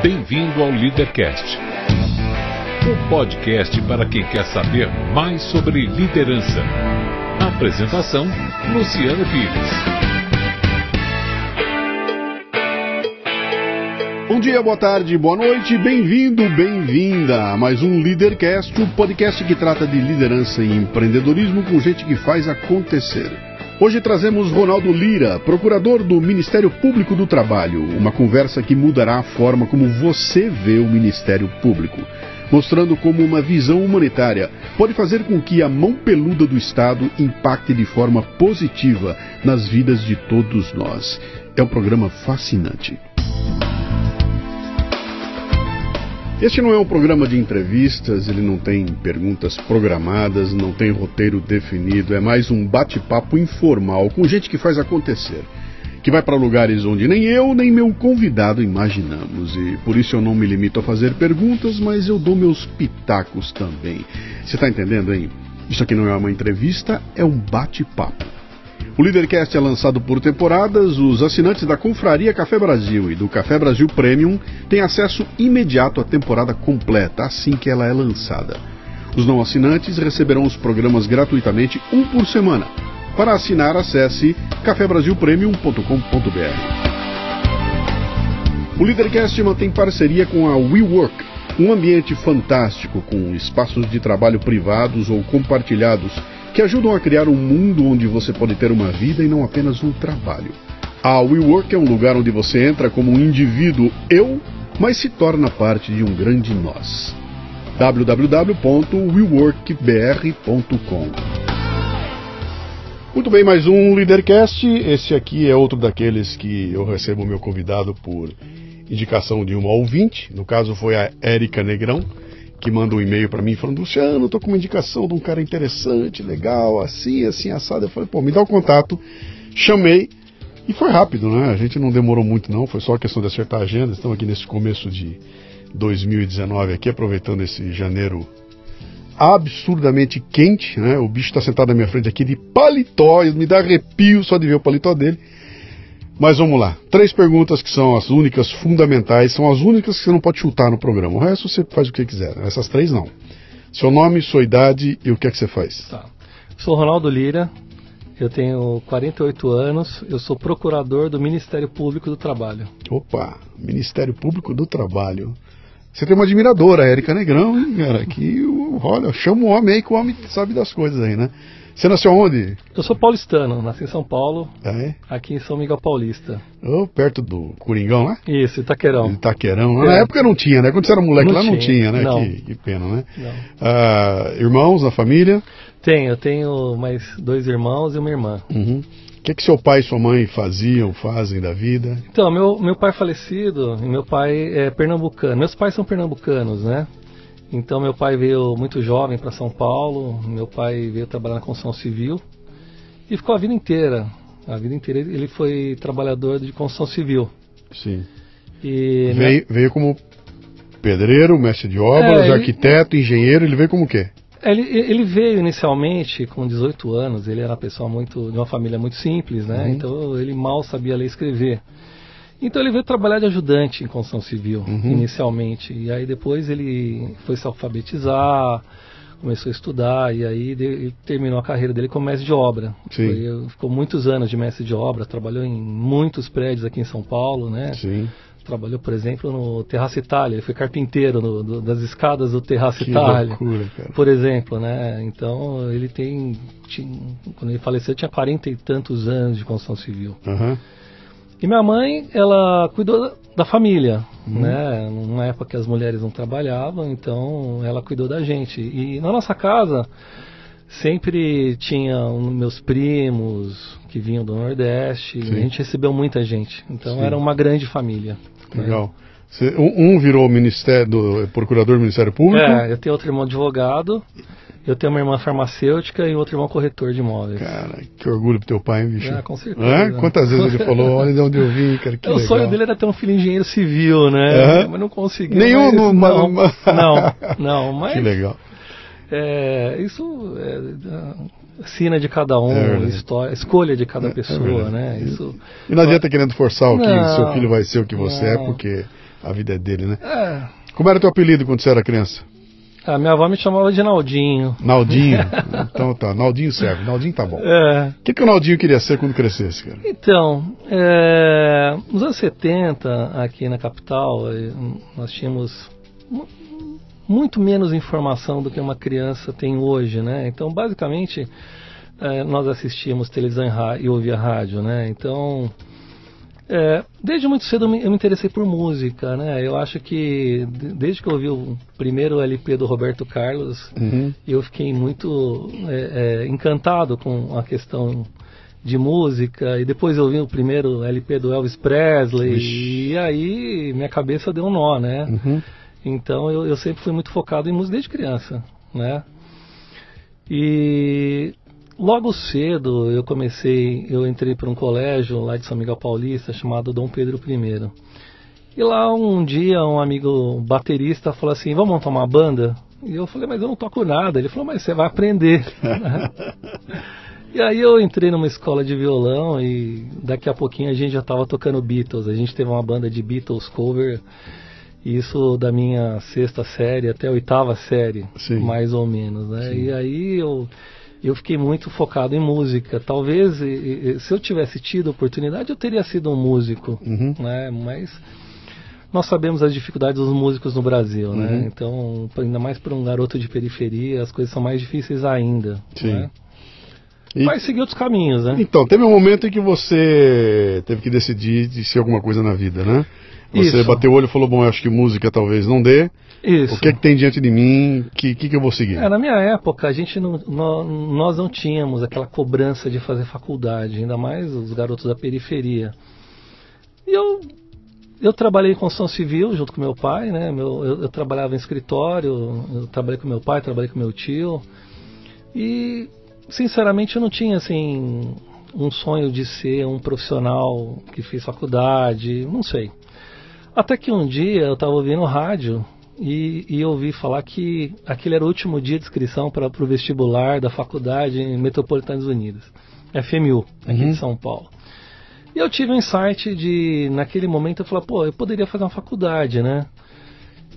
Bem-vindo ao Leadercast, o podcast para quem quer saber mais sobre liderança. Apresentação: Luciano Pires. Bom dia, boa tarde, boa noite, bem-vindo, bem-vinda a mais um Leadercast, o podcast que trata de liderança e empreendedorismo com gente que faz acontecer. Hoje trazemos Ronaldo Lira, procurador do Ministério Público do Trabalho, uma conversa que mudará a forma como você vê o Ministério Público, mostrando como uma visão humanitária pode fazer com que a mão peluda do Estado impacte de forma positiva nas vidas de todos nós. É um programa fascinante. Este não é um programa de entrevistas, ele não tem perguntas programadas, não tem roteiro definido, é mais um bate-papo informal com gente que faz acontecer, que vai para lugares onde nem eu nem meu convidado imaginamos, e por isso eu não me limito a fazer perguntas, mas eu dou meus pitacos também. Você está entendendo, hein? Isso aqui não é uma entrevista, é um bate-papo. O Leadercast é lançado por temporadas. Os assinantes da Confraria Café Brasil e do Café Brasil Premium têm acesso imediato à temporada completa, assim que ela é lançada. Os não assinantes receberão os programas gratuitamente, um por semana. Para assinar, acesse cafebrasilpremium.com.br. O Leadercast mantém parceria com a WeWork, um ambiente fantástico com espaços de trabalho privados ou compartilhados que ajudam a criar um mundo onde você pode ter uma vida e não apenas um trabalho. A WeWork é um lugar onde você entra como um indivíduo eu, mas se torna parte de um grande nós. www.weworkbr.com. Muito bem, mais um Leadercast. Esse aqui é outro daqueles que eu recebo o meu convidado por indicação de uma ouvinte. No caso foi a Érica Negrão, que manda um e-mail para mim falando: Luciano, tô com uma indicação de um cara interessante, legal, assim, assado. Eu falei, pô, me dá o contato. Chamei e foi rápido, né? A gente não demorou muito não, foi só questão de acertar a agenda. Estamos aqui nesse começo de 2019 aqui, aproveitando esse janeiro absurdamente quente, né? O bicho está sentado na minha frente aqui de paletó, me dá arrepio só de ver o paletó dele. Mas vamos lá, 3 perguntas que são as únicas fundamentais, são as únicas que você não pode chutar no programa. O resto você faz o que quiser, essas 3 não. Seu nome, sua idade e o que é que você faz? Tá. Sou Ronaldo Lira, eu tenho 48 anos, eu sou procurador do Ministério Público do Trabalho. Opa, Ministério Público do Trabalho. Você tem uma admiradora, a Érica Negrão, hein, cara, que, olha, chama o homem aí que o homem sabe das coisas aí, né? Você nasceu onde? Eu sou paulistano, nasci em São Paulo, aqui em São Miguel Paulista. Oh, perto do Coringão, né? Isso, Itaquerão. Itaquerão. Na época não tinha, né? Quando você era moleque lá não tinha, né? Não. Que pena, né? Não. Irmãos na família? Eu tenho mais 2 irmãos e uma irmã. Uhum. O que seu pai e sua mãe faziam, fazem da vida? Então, meu pai é falecido e meu pai é pernambucano. Meus pais são pernambucanos, né? Então meu pai veio muito jovem para São Paulo, meu pai veio trabalhar na construção civil e ficou a vida inteira ele foi trabalhador de construção civil. Sim. E veio como pedreiro, mestre de obras, arquiteto, engenheiro, ele veio como o quê? Ele veio inicialmente com 18 anos, ele era uma pessoa de uma família muito simples, né? Então ele mal sabia ler e escrever. Então ele veio trabalhar de ajudante em construção civil, inicialmente, e aí depois ele foi se alfabetizar, começou a estudar, e aí ele terminou a carreira dele como mestre de obra. Ficou muitos anos de mestre de obra, trabalhou em muitos prédios aqui em São Paulo, né? Sim. Trabalhou, por exemplo, no Terraço Itália, ele foi carpinteiro das escadas do Terraço Itália, loucura, cara. Por exemplo, né? Então ele quando ele faleceu, tinha 40 e tantos anos de construção civil. E minha mãe, ela cuidou da família, né? Numa época que as mulheres não trabalhavam, então ela cuidou da gente. E na nossa casa sempre tinha meus primos que vinham do Nordeste, e a gente recebeu muita gente. Então era uma grande família. Legal. Né? Um virou procurador do Ministério Público? Eu tenho outro irmão advogado. Eu tenho uma irmã farmacêutica e outro irmão corretor de imóveis. Cara, que orgulho pro teu pai, hein, bicho? Com certeza. Quantas vezes ele falou, olha de onde eu vim, cara, que legal. O sonho dele era ter um filho engenheiro civil, né? Mas não conseguiu. Nenhum? Não, mas... Que legal. Isso sina de cada um, escolha de cada pessoa, né? Isso... E não adianta querendo forçar o que seu filho vai ser o que você é, porque a vida é dele, né? Como era teu apelido quando você era criança? A minha avó me chamava de Naldinho. Naldinho? Então tá, Naldinho serve, Naldinho tá bom. O que o Naldinho queria ser quando crescesse, cara? Então, nos anos 70, aqui na capital, nós tínhamos muito menos informação do que uma criança tem hoje, né? Então, basicamente, nós assistíamos televisão e ouvia rádio, né? Então, desde muito cedo eu me interessei por música, né? Eu acho que desde que eu ouvi o primeiro LP do Roberto Carlos, eu fiquei muito encantado com a questão de música, e depois eu ouvi o primeiro LP do Elvis Presley, e aí minha cabeça deu um nó, né? Então eu sempre fui muito focado em música desde criança, né? E logo cedo eu entrei para um colégio lá de São Miguel Paulista chamado Dom Pedro I. E lá um dia um amigo baterista falou assim, vamos montar uma banda? E eu falei, mas eu não toco nada. Ele falou, mas você vai aprender. E aí eu entrei numa escola de violão e daqui a pouquinho a gente já estava tocando Beatles. A gente teve uma banda de Beatles cover, isso da minha 6ª série até a 8ª série, Sim. mais ou menos, né? Sim. E aí eu fiquei muito focado em música. Talvez, se eu tivesse tido oportunidade, eu teria sido um músico, né? Mas nós sabemos as dificuldades dos músicos no Brasil, né? Então, ainda mais para um garoto de periferia, as coisas são mais difíceis ainda, Sim. né? Mas seguir outros caminhos, né? Então, teve um momento em que você teve que decidir de ser alguma coisa na vida, né? Você bateu o olho e falou, bom, eu acho que música talvez não dê. Isso. O que é que tem diante de mim? Que eu vou seguir? Na minha época, nós não tínhamos aquela cobrança de fazer faculdade, ainda mais os garotos da periferia. E eu trabalhei em construção civil junto com meu pai, né? Eu trabalhava em escritório, eu trabalhei com meu pai, trabalhei com meu tio. E, sinceramente, eu não tinha, assim, um sonho de ser um profissional que fez faculdade, não sei. Até que um dia eu estava ouvindo rádio e ouvi falar que aquele era o último dia de inscrição para o vestibular da faculdade em Metropolitanas Unidas, FMU, aqui de São Paulo. E eu tive um insight naquele momento, eu falei, eu poderia fazer uma faculdade, né?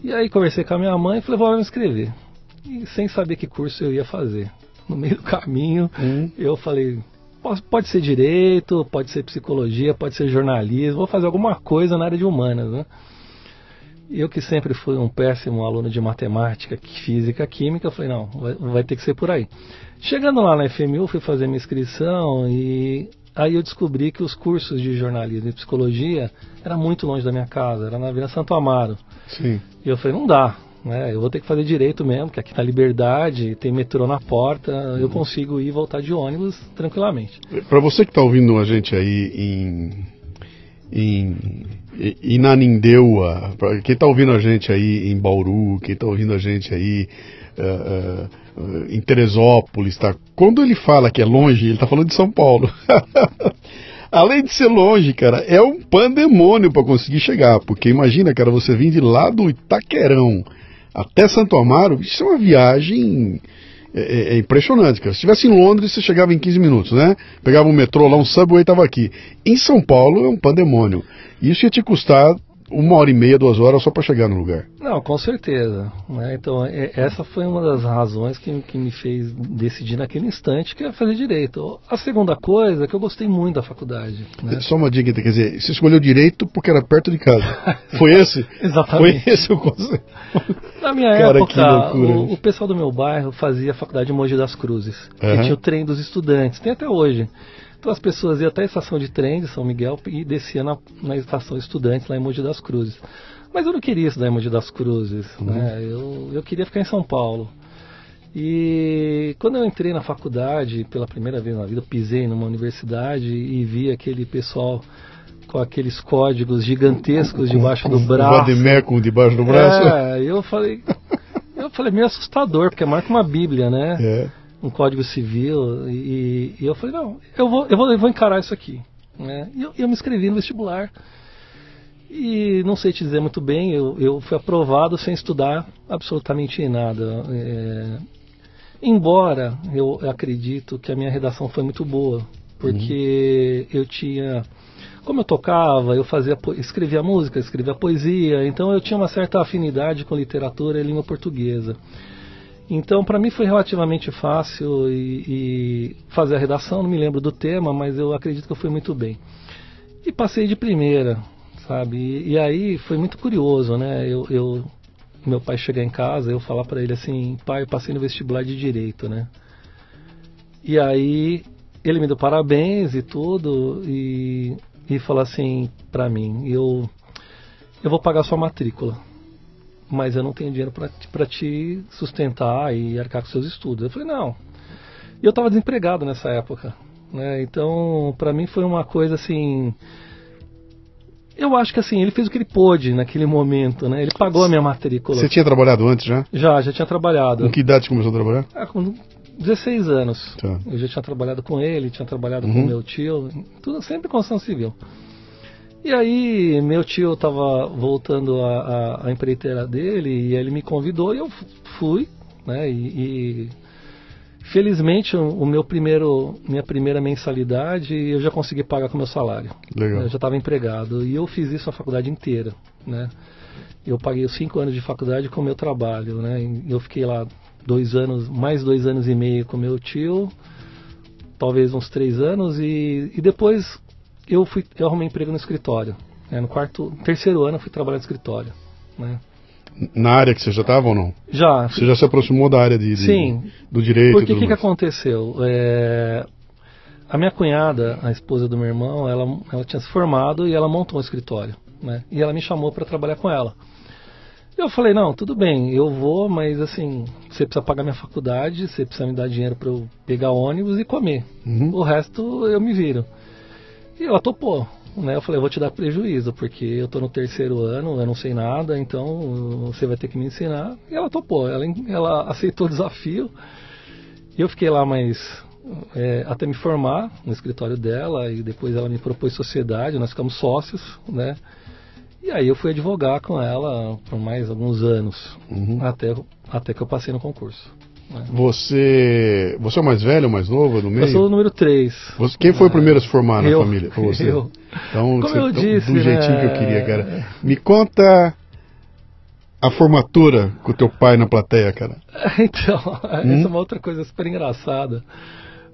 E aí conversei com a minha mãe e falei, vou me inscrever. E sem saber que curso eu ia fazer. No meio do caminho, eu falei, pode ser direito, pode ser psicologia, pode ser jornalismo, vou fazer alguma coisa na área de humanas, né? Eu que sempre fui um péssimo aluno de matemática, física, química, falei, não, vai ter que ser por aí. Chegando lá na FMU, fui fazer minha inscrição e aí eu descobri que os cursos de jornalismo e psicologia eram muito longe da minha casa, era na Vila Santo Amaro. Sim. E eu falei, não dá. Eu vou ter que fazer direito mesmo, que aqui na Liberdade, tem metrô na porta, eu consigo ir e voltar de ônibus tranquilamente. Para você que está ouvindo a gente aí em Inanindeua, quem está ouvindo a gente aí em Bauru, quem está ouvindo a gente aí em Teresópolis, tá? Quando ele fala que é longe, ele está falando de São Paulo. Além de ser longe, cara, é um pandemônio para conseguir chegar, porque imagina, cara, você vir de lá do Itaquerão até Santo Amaro, isso é uma viagem impressionante, cara. Se estivesse em Londres, você chegava em 15 minutos, né? Pegava um metrô lá, um subway, estava aqui. Em São Paulo é um pandemônio. Isso ia te custar 1h30, 2 horas só para chegar no lugar. Não, com certeza, né? Então, essa foi uma das razões que me fez decidir naquele instante que é fazer direito. A segunda coisa é que eu gostei muito da faculdade, né? Só uma dica, quer dizer, você escolheu direito porque era perto de casa. Foi esse? Exatamente. Foi esse o conceito. Na minha época, o pessoal do meu bairro fazia a faculdade em Mogi das Cruzes, que tinha o trem dos estudantes, tem até hoje. Então as pessoas iam até a estação de trem de São Miguel e desciam na estação Estudantes lá em Mogi das Cruzes. Mas eu não queria estudar em Mogi das Cruzes, né? Eu queria ficar em São Paulo. E quando eu entrei na faculdade, pela primeira vez na vida, eu pisei numa universidade e vi aquele pessoal com aqueles códigos gigantescos debaixo do braço. O Vademecum debaixo do braço. Eu falei, meio assustador, porque é mais que uma bíblia, né? Um código civil, e eu falei, não, eu vou encarar isso aqui, né? E eu me inscrevi no vestibular e não sei te dizer muito bem, eu fui aprovado sem estudar absolutamente nada, embora eu acredito que a minha redação foi muito boa, porque eu tinha como eu tocava, eu escrevia música, escrevia poesia, então eu tinha uma certa afinidade com literatura e língua portuguesa. Então, para mim foi relativamente fácil e fazer a redação, não me lembro do tema, mas eu acredito que eu fui muito bem. E passei de primeira, sabe? E aí foi muito curioso, né? Meu pai chegar em casa, eu falar para ele assim, pai, eu passei no vestibular de Direito, né? E aí ele me deu parabéns e tudo, e falou assim para mim, eu vou pagar sua matrícula, mas eu não tenho dinheiro para te sustentar e arcar com seus estudos. Eu falei, não. E eu estava desempregado nessa época, né? Então, para mim foi uma coisa assim... Eu acho que assim, ele fez o que ele pôde naquele momento, né? Ele pagou a minha matrícula. Você tinha trabalhado antes já? Já tinha trabalhado. Com que idade você começou a trabalhar? Com 16 anos. Tá. Eu já tinha trabalhado com ele, tinha trabalhado com meu tio, tudo sempre construção civil. E aí, meu tio estava voltando a empreiteira dele e ele me convidou e eu fui, né? E felizmente, minha primeira mensalidade eu já consegui pagar com meu salário. Legal. Eu já estava empregado e eu fiz isso a faculdade inteira, né? Eu paguei os 5 anos de faculdade com o meu trabalho, né? Eu fiquei lá mais 2 anos e meio com meu tio, talvez uns 3 anos e depois eu arrumei emprego no escritório. Né? No terceiro ano eu fui trabalhar no escritório. Né? Na área que você já estava ou não? Já. Você já se aproximou da área Sim. Do direito? Porque o que aconteceu? A minha cunhada, a esposa do meu irmão, ela tinha se formado e ela montou um escritório. Né? E ela me chamou para trabalhar com ela. Eu falei, não, tudo bem, eu vou, mas assim, você precisa pagar minha faculdade, você precisa me dar dinheiro para eu pegar ônibus e comer. O resto eu me viro. E ela topou, né? Eu falei, eu vou te dar prejuízo, porque eu tô no terceiro ano, eu não sei nada, então você vai ter que me ensinar. E ela topou, ela aceitou o desafio. E eu fiquei lá até me formar no escritório dela, e depois ela me propôs sociedade, nós ficamos sócios, né? E aí eu fui advogar com ela por mais alguns anos, até que eu passei no concurso. Você é o mais velho ou mais novo do meio? Eu sou o número 3. Quem foi o primeiro a se formar na família? Foi você? Eu. Então, como eu disse, do jeitinho que eu queria, cara. Me conta a formatura com o teu pai na plateia, cara. Então, essa é uma outra coisa super engraçada.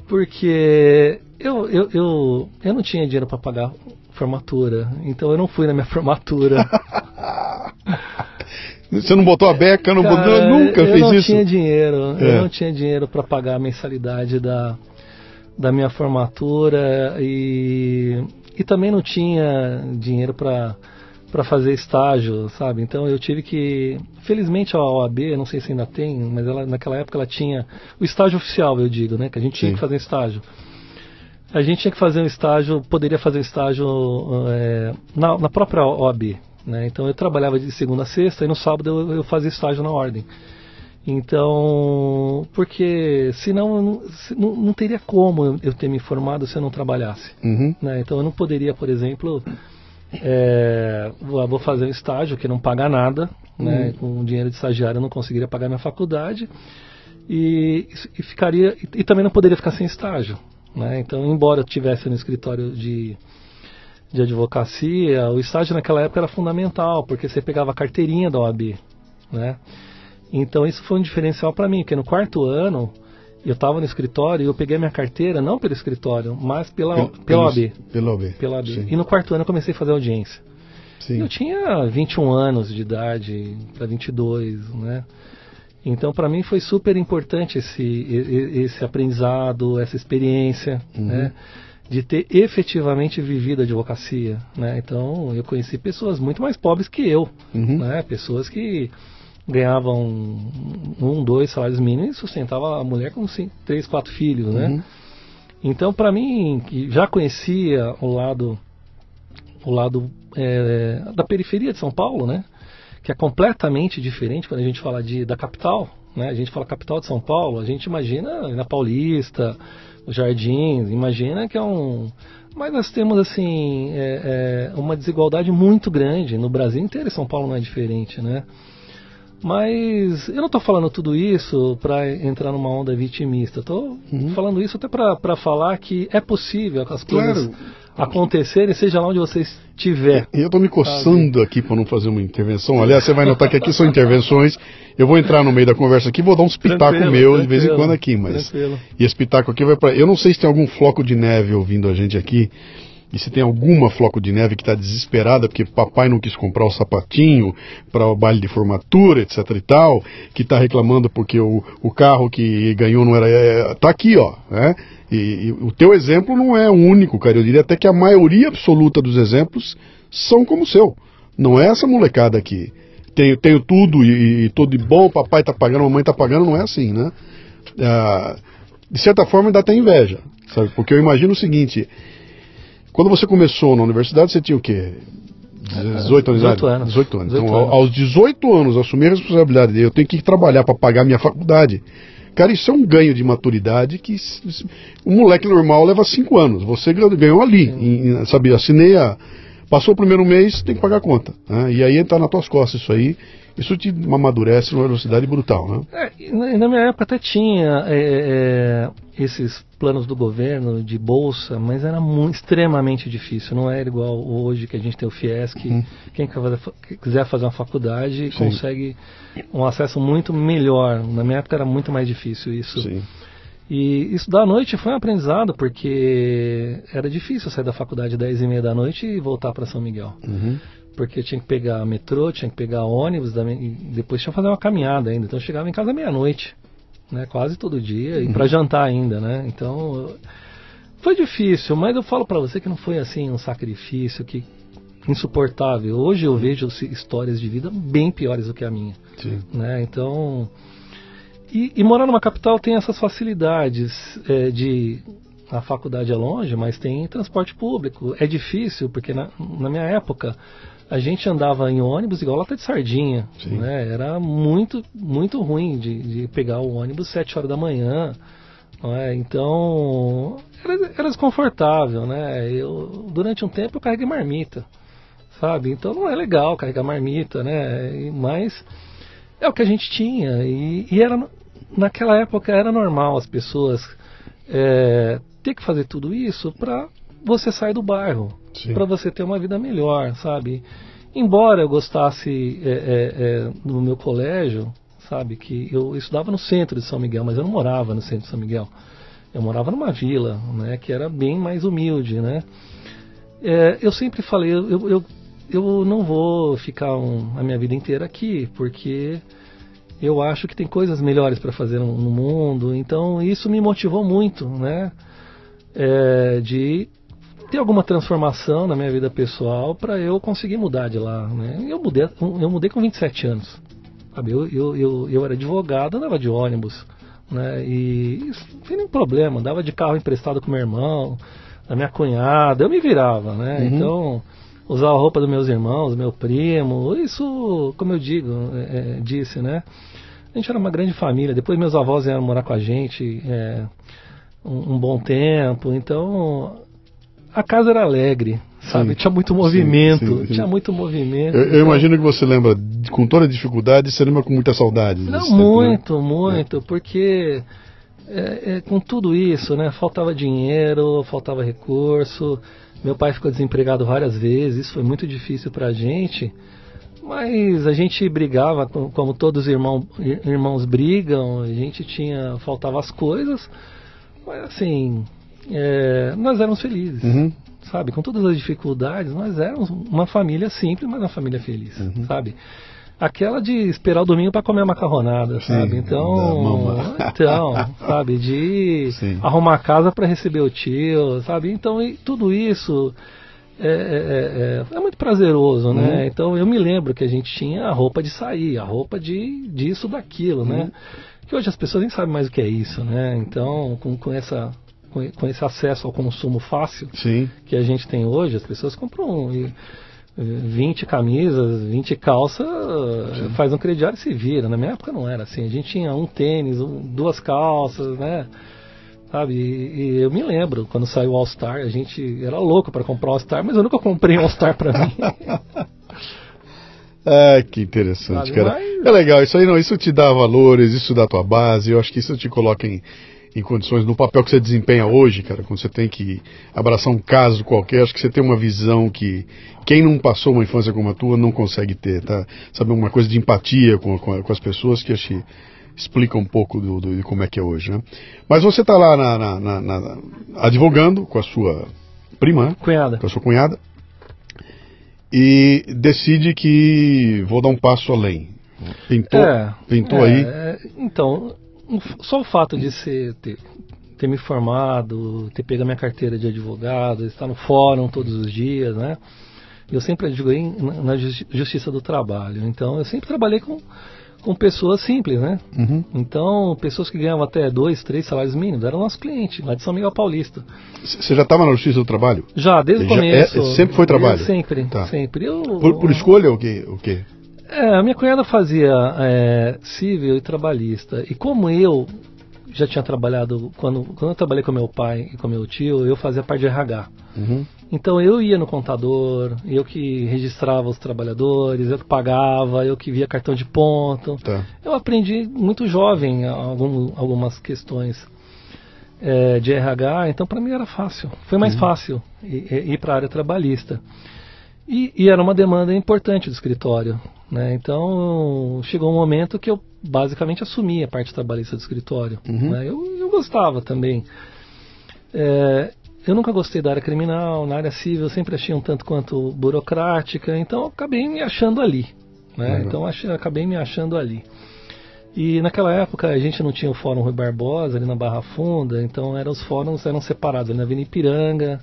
Porque eu não tinha dinheiro para pagar formatura, então eu não fui na minha formatura. Você não botou a beca, eu nunca fiz isso. Eu não tinha dinheiro para pagar a mensalidade da minha formatura e também não tinha dinheiro para fazer estágio, sabe? Então eu tive que, felizmente a OAB, não sei se ainda tem, mas naquela época ela tinha o estágio oficial, eu digo, né? Que a gente tinha que fazer estágio. A gente tinha que fazer um estágio, poderia fazer estágio na própria OAB. Né? Então eu trabalhava de segunda a sexta e no sábado eu fazia estágio na ordem. Então, porque senão não teria como eu ter me formado se eu não trabalhasse. Né? Então eu não poderia, por exemplo, vou fazer um estágio que não paga nada, né? Com dinheiro de estagiário eu não conseguiria pagar minha faculdade e também não poderia ficar sem estágio. Né? Então, embora eu estivesse no escritório de advocacia, o estágio naquela época era fundamental, porque você pegava a carteirinha da OAB, né? Então isso foi um diferencial para mim, porque no 4º ano eu estava no escritório e eu peguei minha carteira, não pelo escritório, mas pela OAB. Pela OAB. E no 4º ano eu comecei a fazer audiência. Sim. Eu tinha 21 anos de idade, para 22, né? Então para mim foi super importante esse aprendizado, essa experiência, né? De ter efetivamente vivido a advocacia, né? Então eu conheci pessoas muito mais pobres que eu, né? Pessoas que ganhavam 2 salários mínimos e sustentavam a mulher com 3, 4 filhos, né? Então para mim, que já conhecia o lado da periferia de São Paulo, né? Que é completamente diferente quando a gente fala da capital, né? A gente fala capital de São Paulo, a gente imagina na Paulista, os Jardins, imagina que mas nós temos assim uma desigualdade muito grande no Brasil inteiro, e São Paulo não é diferente, né? Mas eu não estou falando tudo isso para entrar numa onda vitimista, estou falando isso até para falar que é possível, acontecerem, seja lá onde você estiver. Eu estou me coçando aqui para não fazer uma intervenção. Aliás, você vai notar que aqui são intervenções. Eu vou entrar no meio da conversa aqui, vou dar uns pitacos meu de vez em quando aqui, mas... E esse pitaco aqui vai para... Eu não sei se tem algum floco de neve ouvindo a gente aqui, e se tem alguma floco de neve que está desesperada porque papai não quis comprar o sapatinho para o baile de formatura, etc e tal, que está reclamando porque o carro que ganhou não era... Está aqui, ó, né? E o teu exemplo não é o único, cara. Eu diria até que a maioria absoluta dos exemplos são como o seu. Não é essa molecada aqui. Tenho tudo e tudo de bom, papai tá pagando, mamãe tá pagando, não é assim, né? De certa forma dá até inveja, sabe? Porque eu imagino o seguinte, quando você começou na universidade, você tinha o quê? 18 anos. 18 anos. Então, aos 18 anos, assumir a responsabilidade dele, eu tenho que ir trabalhar para pagar minha faculdade. Cara, isso é um ganho de maturidade que um moleque normal leva 5 anos. Você ganhou ali, sabe? Assinei passou o primeiro mês, tem que pagar a conta. Né? E aí está nas tuas costas isso aí. Isso te amadurece numa velocidade brutal, né? Na minha época até tinha esses planos do governo de bolsa, mas era extremamente difícil. Não era igual hoje que a gente tem o FIES, que quem quiser fazer uma faculdade consegue um acesso muito melhor. Na minha época era muito mais difícil isso. Sim. E estudar à noite foi um aprendizado, porque era difícil sair da faculdade às 10h30 da noite e voltar para São Miguel. Porque eu tinha que pegar metrô, tinha que pegar ônibus, e depois tinha que fazer uma caminhada ainda. Então eu chegava em casa meia-noite, né, quase todo dia, e para jantar ainda, né? Então foi difícil, mas eu falo para você que não foi assim um sacrifício insuportável. Hoje eu vejo histórias de vida bem piores do que a minha. Sim. Né? Então, e morar numa capital tem essas facilidades a faculdade é longe, mas tem transporte público. É difícil, porque na minha época a gente andava em ônibus igual lata de sardinha. Né? Era muito, muito ruim de pegar o ônibus 7 horas da manhã. Né? Então, era desconfortável. Né? Durante um tempo eu carreguei marmita, sabe? Então não é legal carregar marmita, né? Mas é o que a gente tinha. E naquela época era normal as pessoas ter que fazer tudo isso para você sair do bairro, para você ter uma vida melhor, sabe? Embora eu gostasse do meu colégio, sabe, que eu estudava no centro de São Miguel, mas eu não morava no centro de São Miguel. Eu morava numa vila, né, que era bem mais humilde, né? Eu sempre falei, eu não vou ficar a minha vida inteira aqui, porque eu acho que tem coisas melhores para fazer no mundo. Então isso me motivou muito, né? De ter alguma transformação na minha vida pessoal para eu conseguir mudar de lá, né? Eu mudei com 27 anos, sabe? Eu era advogado, andava de ônibus, né? E isso não tem nenhum problema, andava de carro emprestado com meu irmão, da minha cunhada, eu me virava, né? Então, usava a roupa dos meus irmãos, meu primo, isso, como eu disse, né? A gente era uma grande família. Depois meus avós vieram morar com a gente um bom tempo, então a casa era alegre, sabe? Sim, tinha muito movimento, tinha muito movimento. Eu imagino que você lembra, com toda a dificuldade, você lembra com muita saudade. Não, muito, porque com tudo isso, né? Faltava dinheiro, faltava recurso, meu pai ficou desempregado várias vezes, isso foi muito difícil pra gente, mas a gente brigava, como todos os irmãos brigam, a gente faltava as coisas, mas assim, nós éramos felizes, sabe? Com todas as dificuldades, nós éramos uma família simples, mas uma família feliz, sabe? Aquela de esperar o domingo para comer a macarronada, sabe? Então, sabe? De arrumar a casa para receber o tio, sabe? Então, tudo isso é muito prazeroso, né? Então, eu me lembro que a gente tinha a roupa de sair, a roupa disso, daquilo, né? Que hoje as pessoas nem sabem mais o que é isso, né? Então, com esse acesso ao consumo fácil que a gente tem hoje, as pessoas compram 20 camisas, 20 calças, faz um crediário e se vira. Na minha época não era assim. A gente tinha um tênis, 2 calças, né? Sabe? E eu me lembro, quando saiu o All Star, a gente era louco para comprar o All Star, mas eu nunca comprei um All Star para mim. Que interessante, cara. Mas... É legal, isso aí não, isso te dá valores, isso dá tua base, eu acho que isso te coloca em em condições, no papel que você desempenha hoje, cara, quando você tem que abraçar um caso qualquer, acho que você tem uma visão que quem não passou uma infância como a tua não consegue ter, tá? Sabe, uma coisa de empatia com as pessoas que acho que explica um pouco de como é que é hoje, né? Mas você está lá advogando com a sua prima, né? Cunhada. Com a sua cunhada, e decide que vou dar um passo além. Pintou aí. Então, só o fato de ter me formado, ter pego a minha carteira de advogado, estar no fórum todos os dias, né? Eu sempre advoguei na Justiça do Trabalho. Então, eu sempre trabalhei com pessoas simples, né? Uhum. Então, pessoas que ganhavam até 2, 3 salários mínimos, eram nossos clientes, lá de São Miguel Paulista. Você já estava na Justiça do Trabalho? Já, desde o começo. Sempre foi trabalho? Sempre, tá. sempre. Por escolha ou o quê? A minha cunhada fazia civil e trabalhista. E como eu já tinha trabalhado, quando eu trabalhei com meu pai e com meu tio, eu fazia parte de RH. Uhum. Então eu ia no contador, eu que registrava os trabalhadores, eu que pagava, eu que via cartão de ponto. Tá. Eu aprendi muito jovem algumas questões de RH, então para mim era fácil. Foi mais fácil ir para a área trabalhista. E era uma demanda importante do escritório, né? Então chegou um momento que eu basicamente assumi a parte trabalhista do escritório. Uhum. Né? Eu gostava também. Eu nunca gostei da área criminal, na área civil eu sempre achei um tanto quanto burocrática, então eu acabei me achando ali. Né? Uhum. Então acabei me achando ali. E naquela época a gente não tinha o Fórum Rui Barbosa ali na Barra Funda, então os fóruns eram separados ali na Avenida Ipiranga,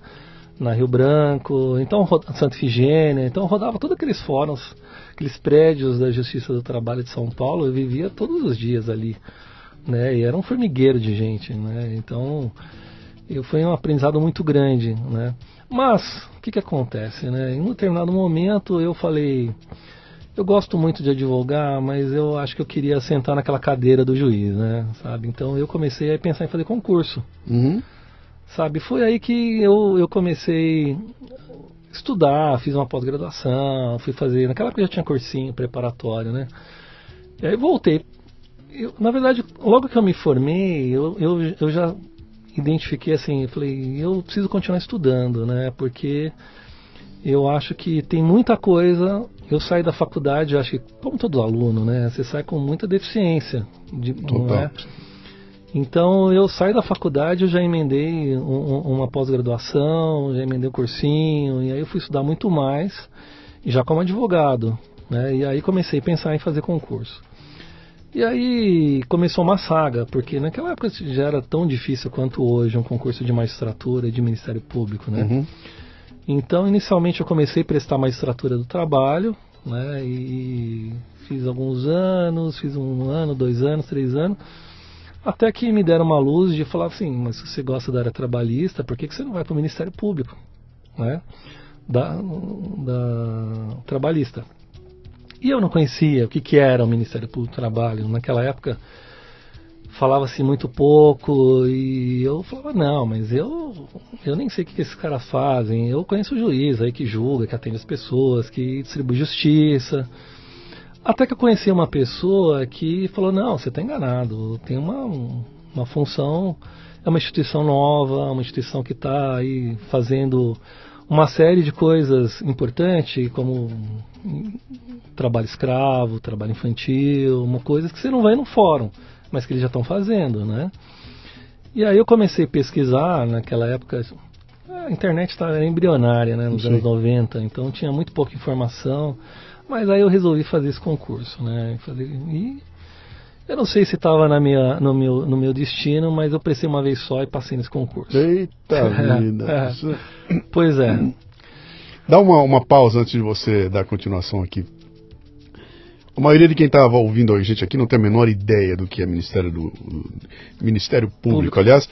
na Rio Branco, então Santa Ifigênia, então eu rodava todos aqueles fóruns, aqueles prédios da Justiça do Trabalho de São Paulo, eu vivia todos os dias ali, né? E era um formigueiro de gente, né? Então foi um aprendizado muito grande, né? Mas o que acontece, né? Em um determinado momento eu falei, eu gosto muito de advogar, mas eu acho que eu queria sentar naquela cadeira do juiz, né? Sabe? Então eu comecei a pensar em fazer concurso. Uhum. Sabe, foi aí que eu comecei a estudar, fiz uma pós-graduação, fui fazer, naquela época já tinha cursinho preparatório, né? E aí voltei. Na verdade, logo que eu me formei, eu já identifiquei assim, eu falei, eu preciso continuar estudando, né? Porque eu acho que tem muita coisa, eu saí da faculdade, eu acho que, como todo aluno, né? Você sai com muita deficiência. Não é? Então eu saí da faculdade, eu já emendei uma pós-graduação, já emendei um cursinho, e aí eu fui estudar muito mais, já como advogado, né? E aí comecei a pensar em fazer concurso. E aí começou uma saga, porque naquela época já era tão difícil quanto hoje um concurso de magistratura e de Ministério Público, né? Uhum. Então inicialmente eu comecei a prestar magistratura do trabalho, né? E fiz alguns anos, fiz 1 ano, 2 anos, 3 anos, até que me deram uma luz de falar assim, mas se você gosta da área trabalhista, por que você não vai para o Ministério Público, né? Da trabalhista. E eu não conhecia o que era o Ministério Público do Trabalho. Naquela época falava-se muito pouco e eu falava, não, mas eu nem sei o que esses caras fazem. Eu conheço o juiz aí que julga, que atende as pessoas, que distribui justiça. Até que eu conheci uma pessoa que falou, não, você está enganado, tem uma função, é uma instituição nova, uma instituição que está aí fazendo uma série de coisas importantes, como trabalho escravo, trabalho infantil, uma coisa que você não vai no fórum, mas que eles já estão fazendo, né? E aí eu comecei a pesquisar, naquela época, a internet estava embrionária, né, nos anos 90, então tinha muito pouca informação. Mas aí eu resolvi fazer esse concurso, né? E eu não sei se estava no meu destino, mas eu prestei uma vez só e passei nesse concurso. Eita vida! Pois é. Dá uma pausa antes de você dar continuação aqui. A maioria de quem estava ouvindo a gente aqui não tem a menor ideia do que é Ministério Público. Aliás,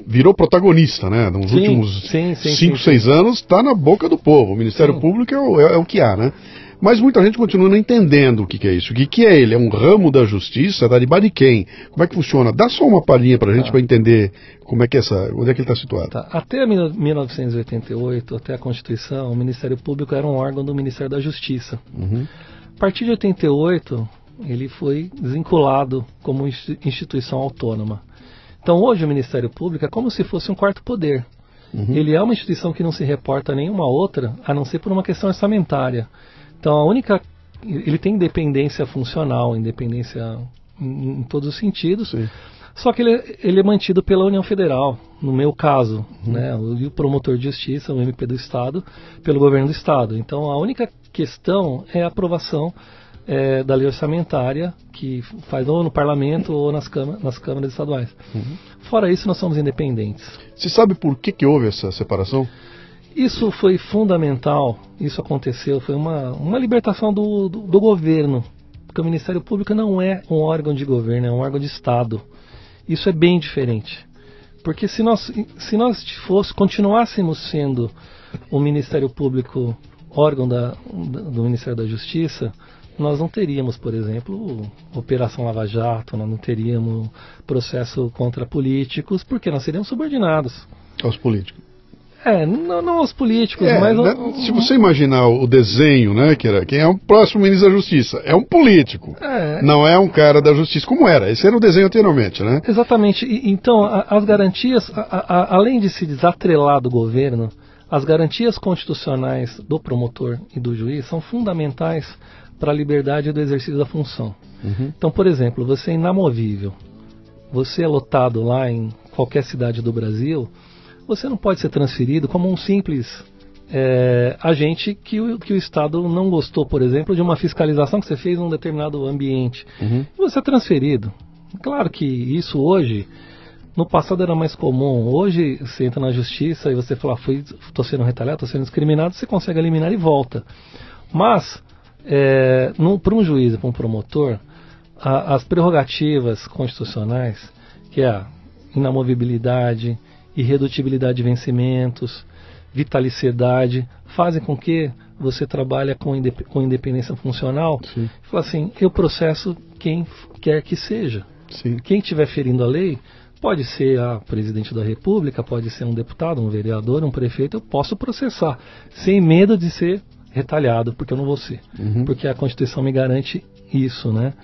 virou protagonista, né? Nos últimos 5, 6 anos está na boca do povo. O Ministério Público é o que há, né? Mas muita gente continua não entendendo o que é isso. O que é ele? É um ramo da justiça? Tá debaixo de quem? Como é que funciona? Dá só uma palhinha para a gente para entender como é que onde é que ele está situado. Tá. Até 1988, até a Constituição, o Ministério Público era um órgão do Ministério da Justiça. Uhum. A partir de 88, ele foi desvinculado como instituição autônoma. Então hoje o Ministério Público é como se fosse um quarto poder. Ele é uma instituição que não se reporta a nenhuma outra, a não ser por uma questão orçamentária. Então ele tem independência funcional, independência em todos os sentidos. Sim. Só que ele é mantido pela União Federal, no meu caso, né? O promotor de justiça, o MP do Estado, pelo governo do Estado. Então a única questão é a aprovação da lei orçamentária, que faz ou no parlamento ou nas câmaras estaduais. Fora isso, nós somos independentes. Você sabe por que houve essa separação? Isso foi fundamental, isso aconteceu, foi uma libertação do governo, porque o Ministério Público não é um órgão de governo, é um órgão de Estado. Isso é bem diferente, porque se nós continuássemos sendo o Ministério Público órgão do Ministério da Justiça, nós não teríamos, por exemplo, Operação Lava Jato, nós não teríamos processo contra políticos, porque nós seríamos subordinados aos políticos. Não aos políticos, mas... Se você imaginar o desenho, né, quem é o próximo ministro da Justiça, é um político, não é um cara da Justiça, como era. Esse era o desenho anteriormente, né? Exatamente. Então, as garantias, além de se desatrelar do governo, as garantias constitucionais do promotor e do juiz são fundamentais para a liberdade do exercício da função. Então, por exemplo, você é inamovível, você é lotado lá em qualquer cidade do Brasil, você não pode ser transferido como um simples agente que o Estado não gostou, por exemplo, de uma fiscalização que você fez em um determinado ambiente. Você é transferido. Claro que isso hoje, no passado era mais comum. Hoje você entra na justiça e você fala, estou sendo retaliado, estou sendo discriminado, você consegue eliminar e volta. Mas, para um juiz e para um promotor, as prerrogativas constitucionais, que é a inamovibilidade, irredutibilidade de vencimentos, vitaliciedade, fazem com que você trabalhe com independência funcional. Sim. Fala assim, eu processo quem quer que seja. Sim. Quem estiver ferindo a lei, pode ser a presidente da República, pode ser um deputado, um vereador, um prefeito, eu posso processar, sem medo de ser retaliado, porque eu não vou ser. Porque a Constituição me garante isso, né?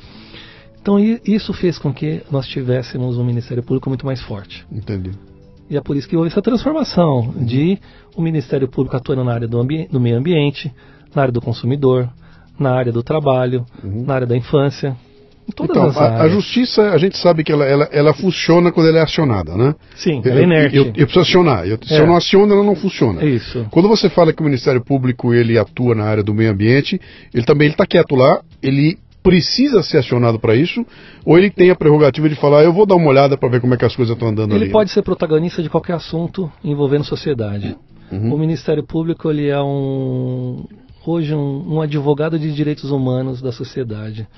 Então isso fez com que nós tivéssemos um Ministério Público muito mais forte. Entendi. E é por isso que houve essa transformação de o Ministério Público atuando na área do meio ambiente, na área do consumidor, na área do trabalho, na área da infância, em todas as áreas. A justiça, a gente sabe que ela funciona quando ela é acionada, né? Sim, ela é inerte. Eu preciso acionar. Se eu não aciono, ela não funciona. É isso. Quando você fala que o Ministério Público ele atua na área do meio ambiente, ele está quieto lá, ele precisa ser acionado para isso, ou ele tem a prerrogativa de falar, eu vou dar uma olhada para ver como é que as coisas estão andando ali. Ele pode ser protagonista de qualquer assunto envolvendo sociedade. O Ministério Público ele é hoje um advogado de direitos humanos da sociedade.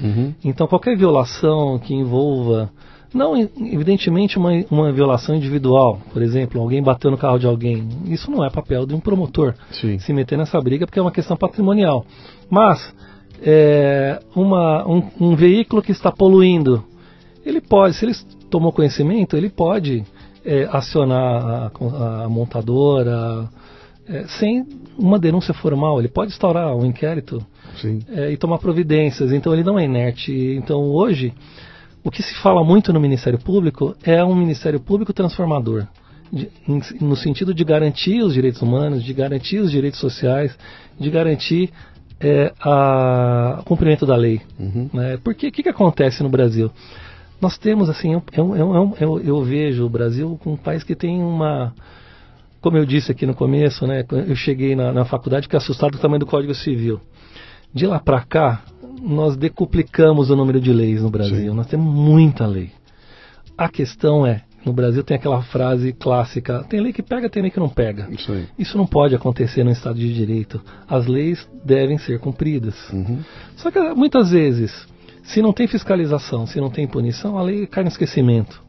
Então qualquer violação que envolva, não evidentemente uma violação individual, por exemplo, alguém bateu no carro de alguém, isso não é papel de um promotor. Sim. Se meter nessa briga porque é uma questão patrimonial. Mas um veículo que está poluindo, ele pode, se ele tomou conhecimento, ele pode acionar a montadora sem uma denúncia formal, ele pode instaurar um inquérito e tomar providências, então ele não é inerte. Então hoje, o que se fala muito no Ministério Público é um Ministério Público transformador, no sentido de garantir os direitos humanos, de garantir os direitos sociais, de garantir o cumprimento da lei. Né? Porque o que acontece no Brasil? Nós temos, assim, eu vejo o Brasil como um país que tem como eu disse aqui no começo, né, eu cheguei na faculdade, fiquei assustado com o tamanho do Código Civil. De lá para cá, nós decuplicamos o número de leis no Brasil. Sim. Nós temos muita lei. A questão no Brasil tem aquela frase clássica, tem lei que pega, tem lei que não pega. Isso não pode acontecer no Estado de Direito. As leis devem ser cumpridas. Só que muitas vezes, se não tem fiscalização, se não tem punição, a lei cai no esquecimento.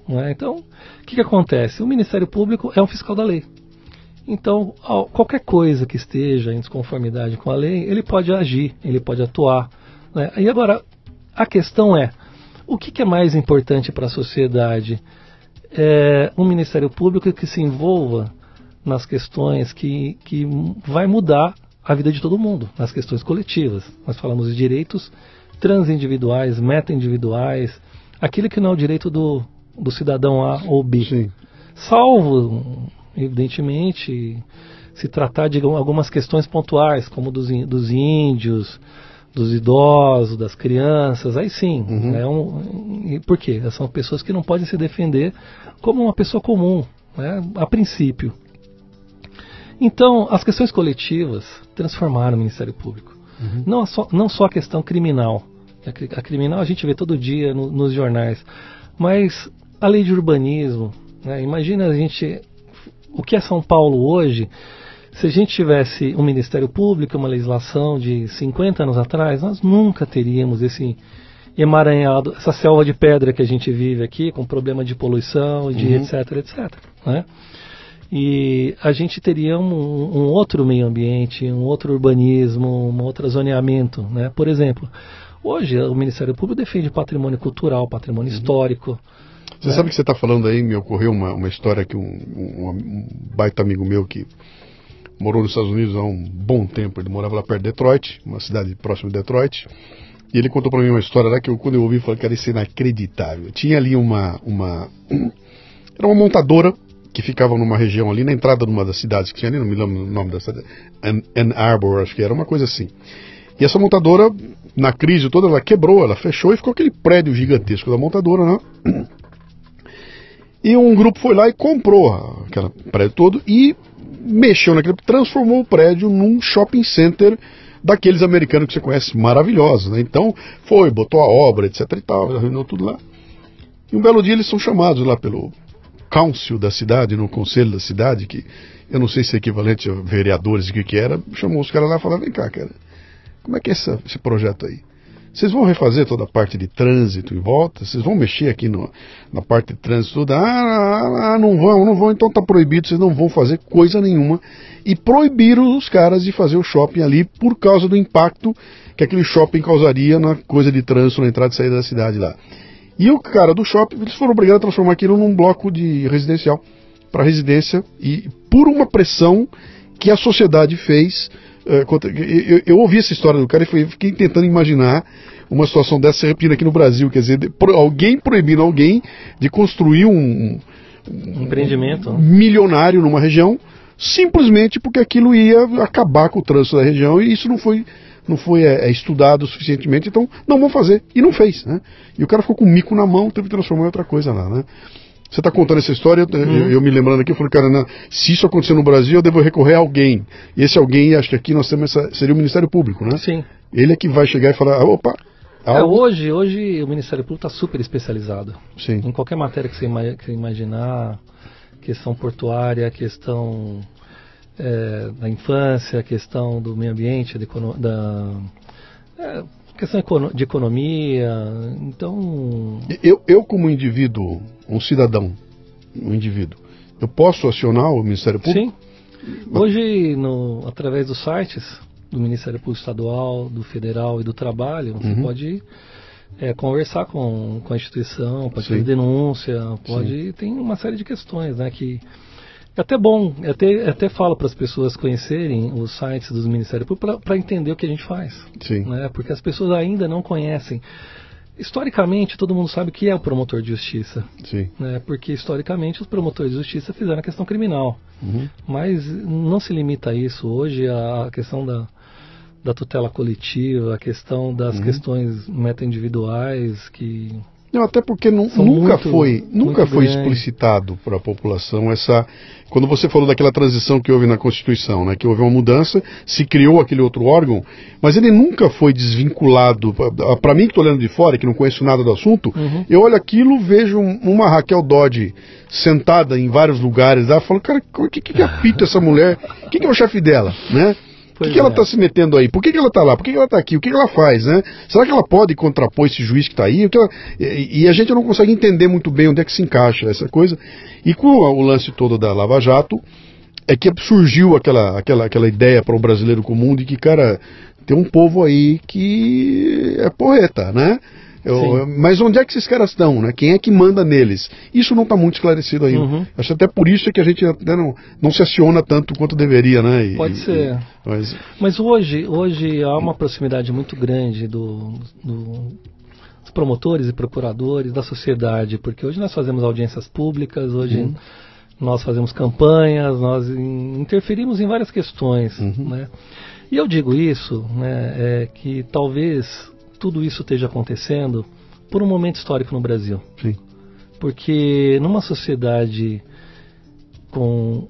Não é? Então, o que acontece? O Ministério Público é um fiscal da lei. Então, qualquer coisa que esteja em desconformidade com a lei, ele pode agir, ele pode atuar. Né? E agora, a questão o que é mais importante para a sociedade? Um Ministério Público que se envolva nas questões que vai mudar a vida de todo mundo, nas questões coletivas. Nós falamos de direitos transindividuais, meta-individuais, aquilo que não é o direito do do cidadão A ou B. Sim. Salvo, evidentemente, se tratar de algumas questões pontuais, como dos índios, dos idosos, das crianças, aí sim. Por quê? São pessoas que não podem se defender como uma pessoa comum, né, a princípio. Então, as questões coletivas transformaram o Ministério Público. Não só a questão criminal. A criminal a gente vê todo dia nos jornais. Mas a lei de urbanismo, né, imagina o que é São Paulo hoje. Se a gente tivesse um Ministério Público, uma legislação de 50 anos atrás, nós nunca teríamos esse emaranhado, essa selva de pedra que a gente vive aqui, com problema de poluição, de etc, né? E a gente teria um outro meio ambiente, um outro urbanismo, um outro zoneamento, né? Por exemplo, hoje o Ministério Público defende patrimônio cultural, patrimônio histórico. Você sabe que você está falando aí, me ocorreu uma história que um baita amigo meu que morou nos Estados Unidos há um bom tempo, ele morava lá perto de Detroit, uma cidade próxima de Detroit, e ele contou para mim uma história lá que quando eu ouvi, falei, cara, isso é inacreditável. Tinha ali era uma montadora que ficava numa região ali, na entrada de uma das cidades que tinha ali, não me lembro o nome da cidade, Ann Arbor, acho que era, uma coisa assim. E essa montadora, na crise toda, ela quebrou, ela fechou e ficou aquele prédio gigantesco da montadora, né? E um grupo foi lá e comprou aquele prédio todo e mexeu naquele, transformou o prédio num shopping center daqueles americanos que você conhece, maravilhosos, né? Então, botou a obra, etc e tal, arruinou tudo lá. E um belo dia eles são chamados lá pelo council da cidade, no conselho da cidade, que eu não sei se é equivalente a vereadores, o que era, chamou os caras lá e falou, vem cá, cara, como é que é esse projeto aí? Vocês vão refazer toda a parte de trânsito em volta? Vocês vão mexer aqui na parte de trânsito toda? Não vão, então tá proibido, vocês não vão fazer coisa nenhuma. E proibiram os caras de fazer o shopping ali por causa do impacto que aquele shopping causaria na coisa de trânsito, na entrada e saída da cidade lá. E o cara do shopping, eles foram obrigados a transformar aquilo num bloco de residencial, para residência, e por uma pressão que a sociedade fez. Eu ouvi essa história do cara e fiquei tentando imaginar uma situação dessa se repetindo aqui no Brasil, quer dizer, alguém proibindo alguém de construir um empreendimento milionário numa região, simplesmente porque aquilo ia acabar com o trânsito da região, e isso não foi estudado suficientemente, então não vão fazer, e não fez, né? E o cara ficou com o mico na mão, teve que transformar em outra coisa lá, né? Você está contando essa história, eu me lembrando aqui, eu falei, cara, se isso acontecer no Brasil, eu devo recorrer a alguém. E esse alguém, acho que aqui nós temos seria o Ministério Público, né? Sim. Ele é que vai chegar e falar, opa... Hoje o Ministério Público está super especializado. Sim. Em qualquer matéria que você imaginar, questão portuária, questão da infância, questão do meio ambiente, questão de economia, então... Eu como indivíduo, um cidadão, eu posso acionar o Ministério Público? Sim. Hoje, através dos sites do Ministério Público Estadual, do Federal e do Trabalho, você pode conversar com a instituição, pode fazer denúncia, tem uma série de questões, né, que... É até bom, até falo para as pessoas conhecerem os sites dos Ministérios Públicos para entender o que a gente faz. Sim. Né? Porque as pessoas ainda não conhecem. Historicamente, todo mundo sabe o que é o promotor de justiça. Sim. Né? Porque, historicamente, os promotores de justiça fizeram a questão criminal. Mas não se limita a isso. Hoje, a questão da tutela coletiva, a questão das questões meta-individuais que... Não, até porque nunca foi explicitado para a população quando você falou daquela transição que houve na Constituição, né, que houve uma mudança, se criou aquele outro órgão, mas ele nunca foi desvinculado. Para mim que estou olhando de fora, que não conheço nada do assunto, eu olho aquilo, vejo uma Raquel Dodge sentada em vários lugares lá, falo, cara, o que apita essa mulher? Quem que é o chefe dela, né? O que ela está se metendo aí? Por que ela está lá? Por que ela está aqui? O que ela faz, né? Será que ela pode contrapor esse juiz que está aí? E a gente não consegue entender muito bem onde é que se encaixa essa coisa. E com o lance todo da Lava Jato, é que surgiu aquela ideia para o brasileiro comum de que, cara, tem um povo aí que é porreta, né? Mas onde é que esses caras estão, né? Quem é que manda neles? Isso não está muito esclarecido ainda. Acho até por isso que a gente até não se aciona tanto quanto deveria, né? Pode ser. Mas hoje há uma proximidade muito grande promotores e procuradores, da sociedade, porque hoje nós fazemos audiências públicas, hoje nós fazemos campanhas, nós interferimos em várias questões, né? E eu digo isso, né, que talvez tudo isso esteja acontecendo por um momento histórico no Brasil. Sim. Porque numa sociedade com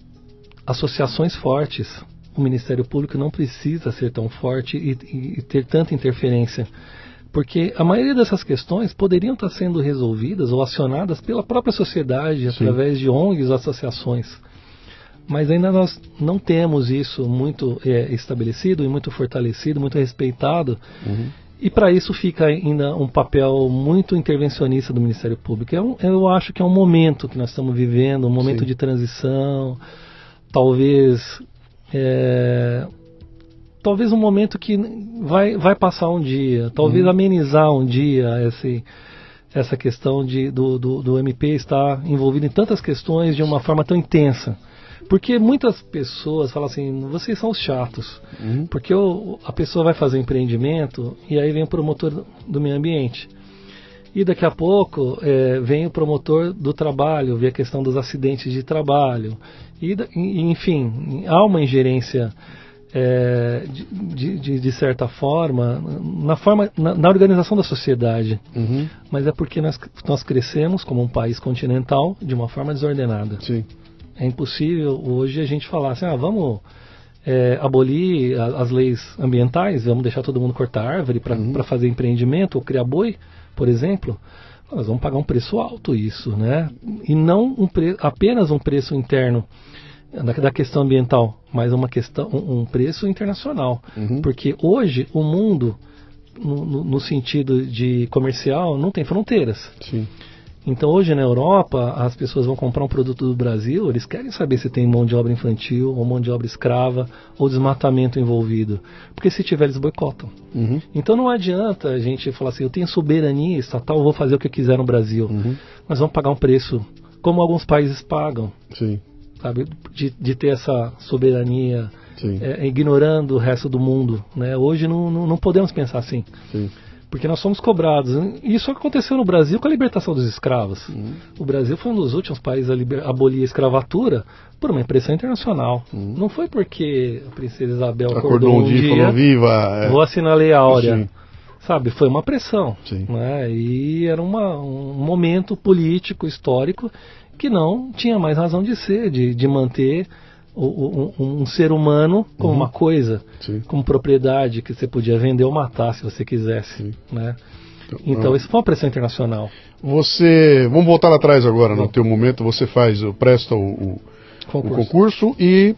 associações fortes, o Ministério Público não precisa ser tão forte e ter tanta interferência. Porque a maioria dessas questões poderiam estar sendo resolvidas ou acionadas pela própria sociedade, através de ONGs, associações. Mas ainda nós não temos isso muito estabelecido e muito fortalecido, muito respeitado. E para isso fica ainda um papel muito intervencionista do Ministério Público. Eu acho que é um momento que nós estamos vivendo, um momento de transição, talvez um momento que vai passar um dia, talvez amenizar um dia essa questão do MP estar envolvido em tantas questões de uma forma tão intensa. Porque muitas pessoas falam assim, vocês são os chatos. Porque a pessoa vai fazer um empreendimento e aí vem o promotor do meio ambiente. E daqui a pouco vem o promotor do trabalho, vê a questão dos acidentes de trabalho. Enfim, há uma ingerência de certa forma na organização da sociedade. Mas é porque nós crescemos como um país continental de uma forma desordenada. Sim. É impossível hoje a gente falar assim, vamos abolir as leis ambientais, vamos deixar todo mundo cortar árvore para fazer empreendimento ou criar boi, por exemplo. Nós vamos pagar um preço alto isso, né? E não apenas um preço interno da questão ambiental, mas um preço internacional. Porque hoje o mundo, no sentido de comercial, não tem fronteiras. Sim. Então hoje na Europa, as pessoas vão comprar um produto do Brasil, eles querem saber se tem mão de obra infantil, ou mão de obra escrava, ou desmatamento envolvido. Porque se tiver, eles boicotam. Então não adianta a gente falar assim, eu tenho soberania estatal, eu vou fazer o que eu quiser no Brasil. Nós vamos pagar um preço, como alguns países pagam. Sim. Sabe? De ter essa soberania, ignorando o resto do mundo. Né? Hoje não podemos pensar assim. Sim. Porque nós somos cobrados. E isso aconteceu no Brasil com a libertação dos escravos. O Brasil foi um dos últimos países a abolir a escravatura por uma pressão internacional. Não foi porque a princesa Isabel acordou um dia falou, viva, vou assinar a Lei Áurea. Sabe, foi uma pressão. Né? E era um momento político, histórico, que não tinha mais razão de ser, de manter um ser humano como uma coisa, como propriedade que você podia vender ou matar se você quisesse, né? Então isso foi uma pressão internacional. Vamos voltar lá atrás agora, no teu momento, você presta o concurso e...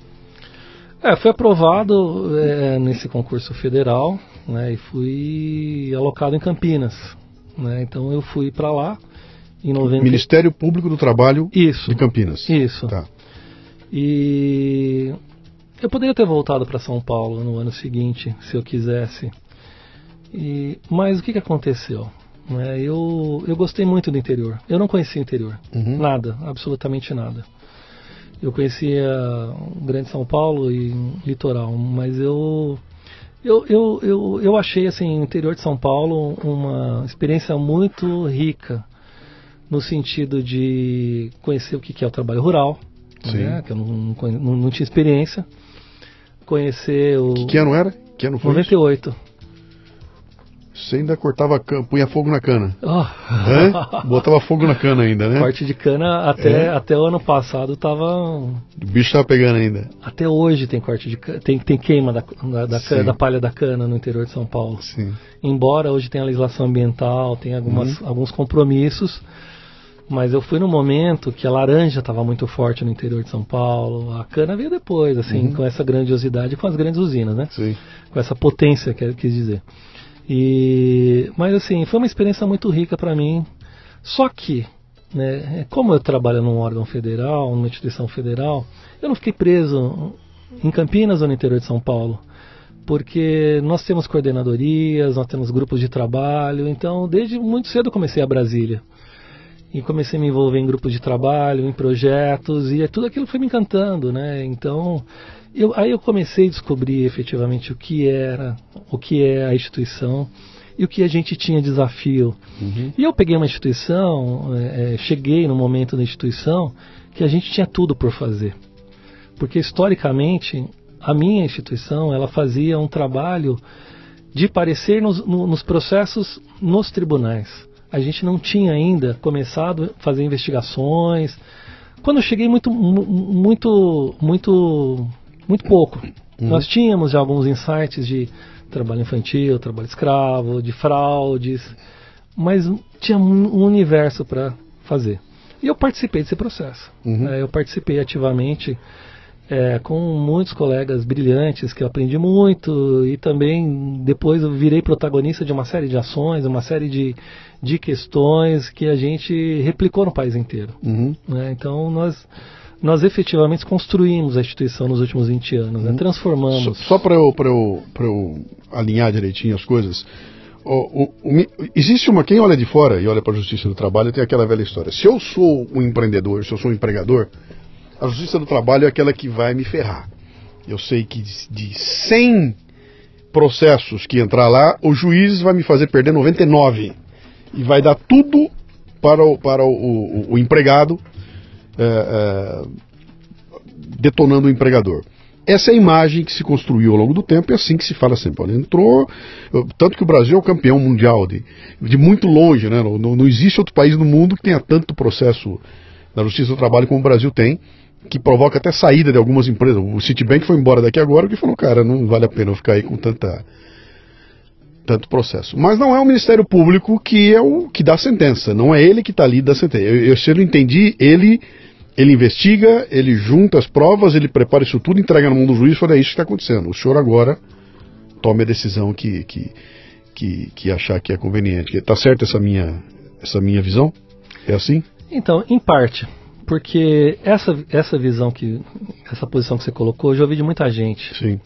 Fui aprovado nesse concurso federal, né, e fui alocado em Campinas, né? Então eu fui para lá em 90... Ministério Público do Trabalho de Campinas. Isso. Tá. E eu poderia ter voltado para São Paulo no ano seguinte, se eu quisesse. Mas o que aconteceu? Eu gostei muito do interior. Eu não conhecia o interior. Nada, absolutamente nada. Eu conhecia o Grande São Paulo e Litoral, mas eu achei assim, o interior de São Paulo uma experiência muito rica, no sentido de conhecer o que é o trabalho rural. Né, que eu não tinha experiência. Conhecer o... Que ano era? Que ano foi 98. Isso? Você ainda cortava punha fogo na cana. Botava fogo na cana ainda, né? Corte de cana até o ano passado tava... O bicho tava pegando ainda. Até hoje tem corte de cana, tem queima da palha da cana no interior de São Paulo. Sim. Embora hoje tenha a legislação ambiental, tem alguns compromissos. Mas eu fui no momento que a laranja estava muito forte no interior de São Paulo, a cana veio depois, assim, com essa grandiosidade, com as grandes usinas, né? Sim. Com essa potência, quis dizer. Mas assim, foi uma experiência muito rica para mim. Só que, né, como eu trabalho num órgão federal, numa instituição federal, eu não fiquei preso em Campinas ou no interior de São Paulo. Porque nós temos coordenadorias, nós temos grupos de trabalho, então desde muito cedo eu comecei a Brasília. E comecei a me envolver em grupos de trabalho, em projetos, e tudo aquilo foi me encantando, né? Então, aí eu comecei a descobrir efetivamente o que é a instituição. e o que a gente tinha desafio. E eu peguei uma instituição, cheguei no momento da instituição que a gente tinha tudo por fazer. Porque historicamente, a minha instituição, ela fazia um trabalho de parecer nos processos nos tribunais. A gente não tinha ainda começado a fazer investigações. Quando eu cheguei, muito pouco. Nós tínhamos já alguns insights de trabalho infantil, trabalho escravo, de fraudes, mas tinha um universo para fazer. E eu participei desse processo. Eu participei ativamente com muitos colegas brilhantes, que eu aprendi muito, e também depois eu virei protagonista de uma série de ações, uma série de questões que a gente replicou no país inteiro. Então nós efetivamente construímos a instituição nos últimos 20 anos, transformamos. Só para eu alinhar direitinho as coisas, existe quem olha de fora e olha para a Justiça do Trabalho, tem aquela velha história. Se eu sou um empreendedor, se eu sou um empregador, a Justiça do Trabalho é aquela que vai me ferrar. Eu sei que de 100 processos que entrar lá, o juiz vai me fazer perder 99 e vai dar tudo para o empregado, detonando o empregador. Essa é a imagem que se construiu ao longo do tempo e é assim que se fala sempre. Olha, tanto que o Brasil é o campeão mundial de muito longe, né? Não existe outro país no mundo que tenha tanto processo na Justiça do Trabalho como o Brasil tem, que provoca até saída de algumas empresas. O Citibank foi embora daqui agora porque falou, cara, não vale a pena eu ficar aí com tanto processo. Mas não é o Ministério Público que é o que dá a sentença, não é ele que está ali da sentença. Se eu não entendi, ele investiga, ele junta as provas, ele prepara isso tudo, entrega na mão do juiz e fala, é isso que está acontecendo. O senhor agora tome a decisão que achar que é conveniente. Está certo essa minha visão? É assim? Então, em parte, porque essa visão, essa posição que você colocou, eu já ouvi de muita gente. Sim.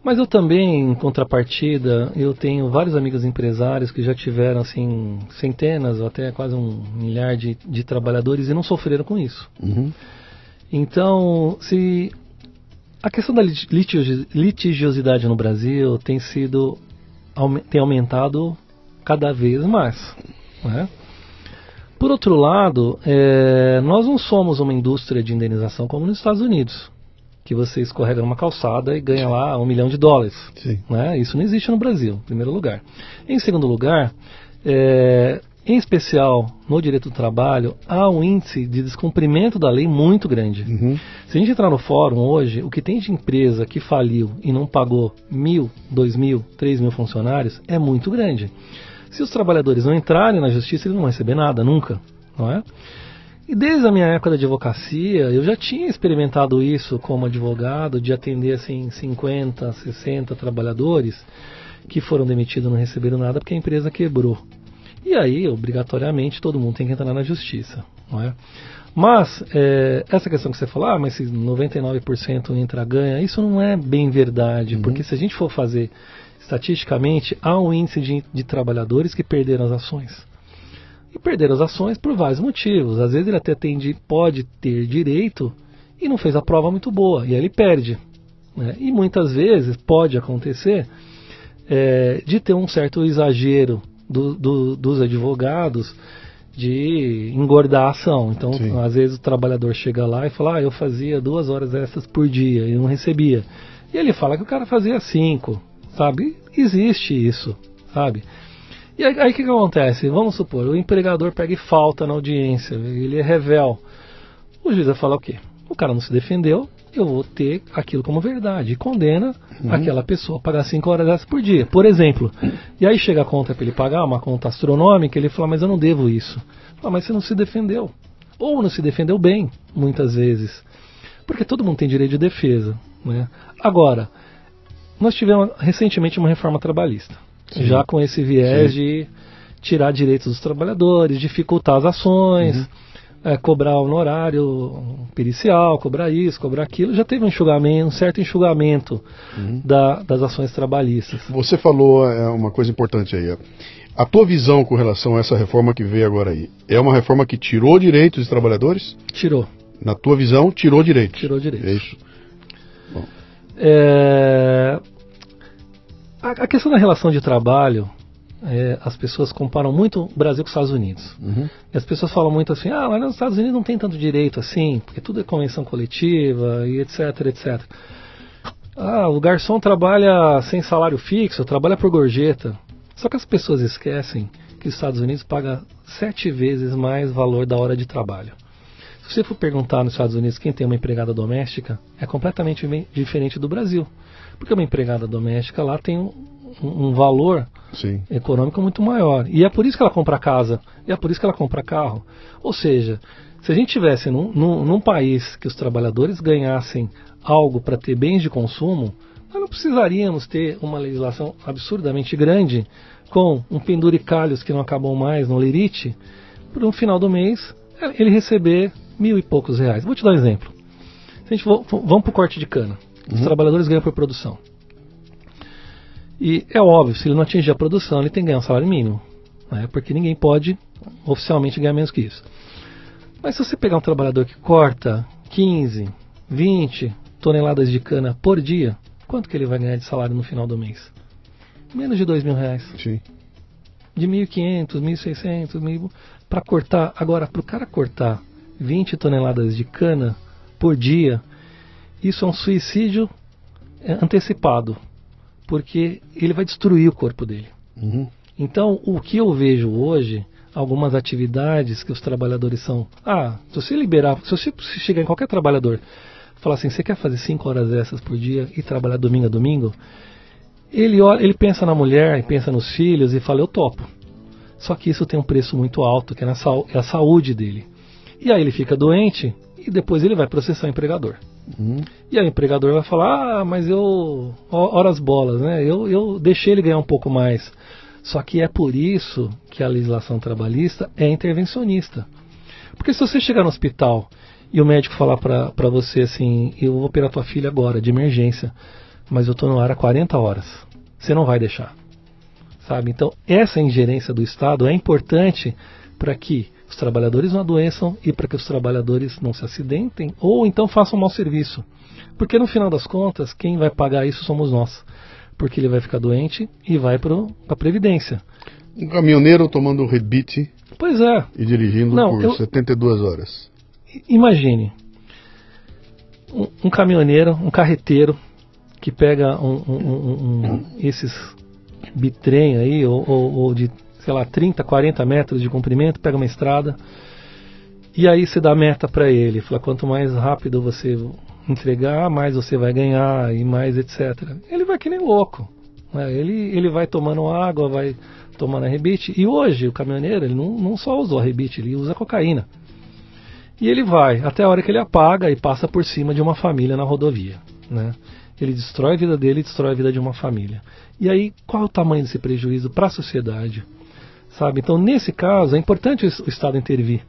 Mas eu também, em contrapartida, eu tenho vários amigos empresários que já tiveram assim, centenas ou até quase 1 milhar de trabalhadores e não sofreram com isso. Então, se a questão da litigiosidade no Brasil tem aumentado cada vez mais, né? Por outro lado, nós não somos uma indústria de indenização como nos Estados Unidos, que você escorrega numa calçada e ganha lá $1 milhão. Né? Isso não existe no Brasil, em primeiro lugar. Em segundo lugar, em especial no direito do trabalho, há um índice de descumprimento da lei muito grande. Se a gente entrar no fórum hoje, o que tem de empresa que faliu e não pagou 1.000, 2.000, 3.000 funcionários é muito grande. Se os trabalhadores não entrarem na justiça, eles não vão receber nada, nunca, não é? E desde a minha época da advocacia, eu já tinha experimentado isso como advogado, de atender assim 50, 60 trabalhadores que foram demitidos e não receberam nada porque a empresa quebrou. E aí, obrigatoriamente, todo mundo tem que entrar na justiça, não é? Mas, essa questão que você falou, mas se 99% entra, ganha, isso não é bem verdade, porque se a gente for fazer estatisticamente, há um índice de trabalhadores que perderam as ações. E perderam as ações por vários motivos. Às vezes ele até pode ter direito e não fez a prova muito boa, e aí ele perde. Né? E muitas vezes pode acontecer de ter um certo exagero dos advogados de engordar a ação. Então, às vezes o trabalhador chega lá e fala, eu fazia 2 horas extras por dia e não recebia. E ele fala que o cara fazia 5, sabe? Existe isso, sabe? E aí o que acontece? Vamos supor, o empregador pega e falta na audiência, ele é revel. O juiz vai falar o quê? O cara não se defendeu, eu vou ter aquilo como verdade. E condena aquela pessoa a pagar 5 horas extras por dia, por exemplo. E aí chega a conta para ele pagar, uma conta astronômica, ele fala, mas eu não devo isso. Fala, mas você não se defendeu. Ou não se defendeu bem, muitas vezes. Porque todo mundo tem direito de defesa. Né? Agora, nós tivemos recentemente uma reforma trabalhista. Já com esse viés de tirar direitos dos trabalhadores, dificultar as ações, cobrar honorário pericial, cobrar isso, cobrar aquilo. Já teve um certo enxugamento das ações trabalhistas. Você falou uma coisa importante aí. A tua visão com relação a essa reforma que veio agora aí, é uma reforma que tirou direitos dos trabalhadores? Tirou. Na tua visão, tirou direitos? Tirou direitos. É isso. Bom. A questão da relação de trabalho, as pessoas comparam muito o Brasil com os Estados Unidos. E as pessoas falam muito assim, mas nos Estados Unidos não tem tanto direito assim, porque tudo é convenção coletiva e etc, etc. O garçom trabalha sem salário fixo, trabalha por gorjeta. Só que as pessoas esquecem que os Estados Unidos paga 7 vezes mais valor da hora de trabalho. Se você for perguntar nos Estados Unidos quem tem uma empregada doméstica, é completamente diferente do Brasil. Porque uma empregada doméstica lá tem um valor Sim. econômico muito maior. E é por isso que ela compra casa, e é por isso que ela compra carro. Ou seja, se a gente tivesse num país que os trabalhadores ganhassem algo para ter bens de consumo, nós não precisaríamos ter uma legislação absurdamente grande com um penduricalhos que não acabam mais no lerite, por um final do mês ele receber R$1.000 e poucos. Vou te dar um exemplo. Se a gente vamos para o corte de cana. Os trabalhadores ganham por produção. E é óbvio, se ele não atingir a produção, ele tem que ganhar um salário mínimo. Né? Porque ninguém pode oficialmente ganhar menos que isso. Mas se você pegar um trabalhador que corta 15, 20 toneladas de cana por dia, quanto que ele vai ganhar de salário no final do mês? Menos de R$2.000. Sim. De 1.500, 1.600, 1.000... Para cortar, agora, para o cara cortar 20 toneladas de cana por dia, isso é um suicídio antecipado, porque ele vai destruir o corpo dele. Então, o que eu vejo hoje, algumas atividades que os trabalhadores são... se você chegar em qualquer trabalhador e falar assim, você quer fazer 5 horas extras por dia e trabalhar domingo a domingo? Ele pensa na mulher, pensa nos filhos e fala, eu topo. Só que isso tem um preço muito alto, que é a saúde dele. E aí ele fica doente e depois ele vai processar o empregador. E aí o empregador vai falar, mas horas bolas, né? Eu deixei ele ganhar um pouco mais. Só que é por isso que a legislação trabalhista é intervencionista. Porque se você chegar no hospital e o médico falar para você assim, eu vou operar tua filha agora, de emergência, mas eu estou no ar há 40 horas, você não vai deixar. Sabe? Então essa ingerência do Estado é importante para que os trabalhadores não adoeçam e para que os trabalhadores não se acidentem ou então façam mau serviço. Porque no final das contas, quem vai pagar isso somos nós. Porque ele vai ficar doente e vai para a Previdência. Um caminhoneiro tomando rebite pois é. E dirigindo por 72 horas. Imagine, um caminhoneiro, um carreteiro que pega esses bitrem aí, ou de, sei lá, 30, 40 metros de comprimento, pega uma estrada, e aí você dá meta para ele, fala, quanto mais rápido você entregar, mais você vai ganhar, e mais etc. Ele vai que nem louco, né? Ele vai tomando água, vai tomando a rebite, e hoje o caminhoneiro, ele não só usa a rebite, ele usa cocaína. E ele vai, até a hora que ele apaga e passa por cima de uma família na rodovia, né? Ele destrói a vida dele e destrói a vida de uma família. E aí, qual é o tamanho desse prejuízo para a sociedade? Sabe? Então, nesse caso, é importante o Estado intervir.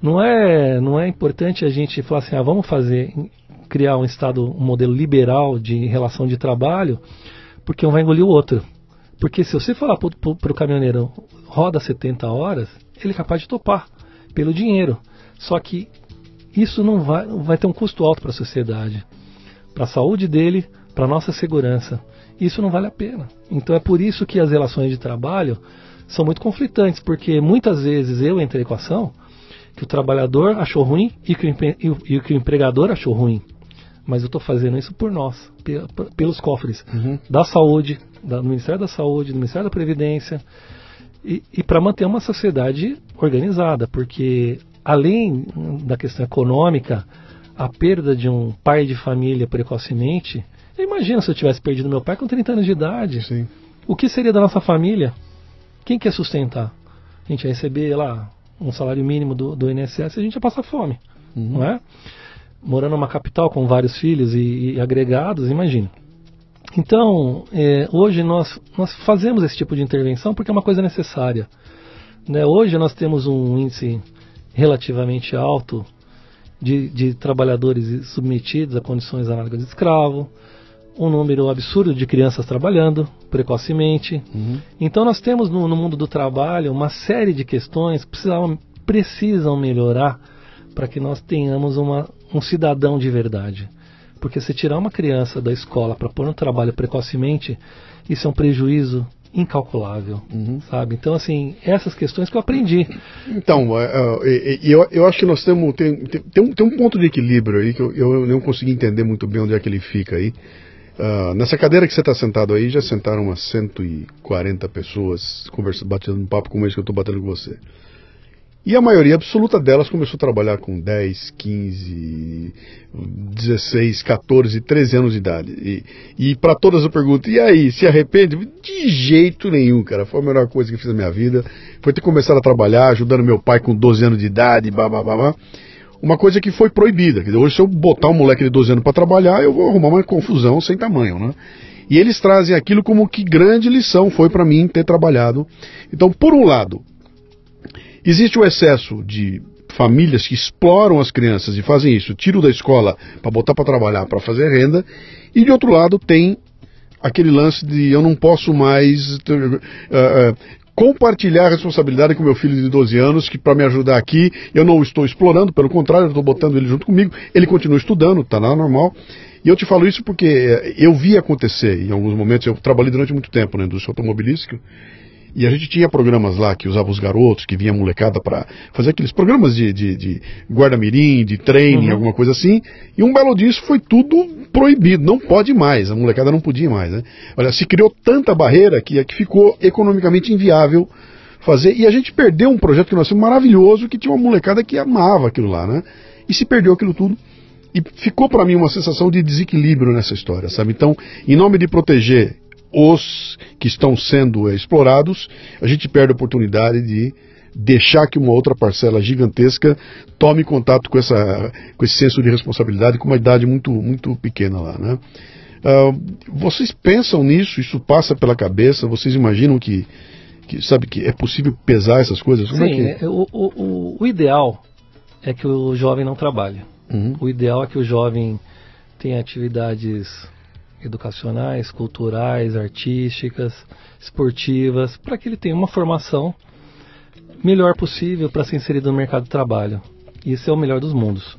Não é importante a gente falar assim, vamos criar um Estado, um modelo liberal de relação de trabalho, porque um vai engolir o outro. Porque se você falar para o caminhoneiro, roda 70 horas, ele é capaz de topar, pelo dinheiro. Só que isso não vai ter um custo alto para a sociedade, para a saúde dele, para a nossa segurança. Isso não vale a pena. Então é por isso que as relações de trabalho são muito conflitantes, porque muitas vezes eu entrei em equação que o trabalhador achou ruim e que o empregador achou ruim. Mas eu estou fazendo isso por nós, pelos cofres da saúde, do Ministério da Saúde, do Ministério da Previdência, e para manter uma sociedade organizada, porque além da questão econômica, a perda de um pai de família precocemente, imagina se eu tivesse perdido meu pai com 30 anos de idade. Sim. O que seria da nossa família? Quem quer sustentar? A gente ia receber lá um salário mínimo do INSS, a gente ia passar fome, não é? Morando numa capital com vários filhos e agregados, imagina. Então, hoje nós fazemos esse tipo de intervenção porque é uma coisa necessária, né? Hoje nós temos um índice relativamente alto de trabalhadores submetidos a condições análogas de escravo, um número absurdo de crianças trabalhando precocemente. Então nós temos no mundo do trabalho uma série de questões que precisam melhorar para que nós tenhamos um cidadão de verdade. Porque se tirar uma criança da escola para pôr no trabalho precocemente, isso é um prejuízo incalculável, sabe? Então, assim, essas questões que eu aprendi. Então, eu acho que nós tem um ponto de equilíbrio aí que eu não consegui entender muito bem onde é que ele fica aí. Nessa cadeira que você está sentado aí, já sentaram umas 140 pessoas batendo um papo como esse que eu estou batendo com você. E a maioria absoluta delas começou a trabalhar com 10, 15, 16, 14, 13 anos de idade. E para todas eu pergunto, e aí, se arrepende? De jeito nenhum, cara. Foi a melhor coisa que eu fiz na minha vida. Foi ter começado a trabalhar, ajudando meu pai com 12 anos de idade, babá. Uma coisa que foi proibida. Quer dizer, hoje se eu botar um moleque de 12 anos para trabalhar, eu vou arrumar uma confusão sem tamanho, né? E eles trazem aquilo como que grande lição foi para mim ter trabalhado. Então, por um lado, existe o excesso de famílias que exploram as crianças e fazem isso, tiram da escola para botar para trabalhar, para fazer renda, e de outro lado tem aquele lance de eu não posso mais compartilhar a responsabilidade com meu filho de 12 anos, que para me ajudar aqui eu não estou explorando, pelo contrário, eu estou botando ele junto comigo, ele continua estudando, está lá normal. E eu te falo isso porque eu vi acontecer em alguns momentos, eu trabalhei durante muito tempo na indústria automobilística, e a gente tinha programas lá que usavam os garotos, que vinha a molecada para fazer aqueles programas de guarda-mirim, de training, alguma coisa assim. E um belo disso foi tudo proibido, não pode mais, a molecada não podia mais, né? Olha, se criou tanta barreira que ficou economicamente inviável fazer. E a gente perdeu um projeto que nós tínhamos maravilhoso, que tinha uma molecada que amava aquilo lá, né? E se perdeu aquilo tudo. E ficou para mim uma sensação de desequilíbrio nessa história, sabe? Então, em nome de proteger os que estão sendo explorados, a gente perde a oportunidade de deixar que uma outra parcela gigantesca tome contato com esse senso de responsabilidade com uma idade muito, muito pequena lá, né? Vocês pensam nisso? Isso passa pela cabeça? Vocês imaginam que sabe, que é possível pesar essas coisas? Como Sim, é que... o ideal é que o jovem não trabalhe. O ideal é que o jovem tenha atividades educacionais, culturais, artísticas, esportivas, para que ele tenha uma formação melhor possível para ser inserido no mercado de trabalho. Isso é o melhor dos mundos.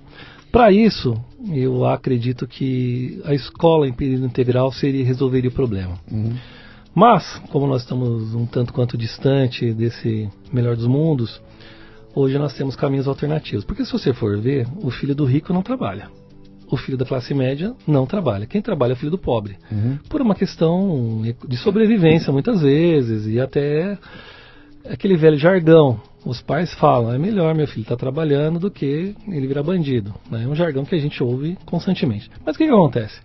Para isso, eu acredito que a escola em período integral resolveria o problema. Mas, como nós estamos um tanto quanto distante desse melhor dos mundos, hoje nós temos caminhos alternativos. Porque se você for ver, o filho do rico não trabalha. O filho da classe média não trabalha. Quem trabalha é o filho do pobre. Por uma questão de sobrevivência, muitas vezes, e até aquele velho jargão. Os pais falam, é melhor meu filho estar trabalhando do que ele virar bandido. É um jargão que a gente ouve constantemente. Mas o que acontece?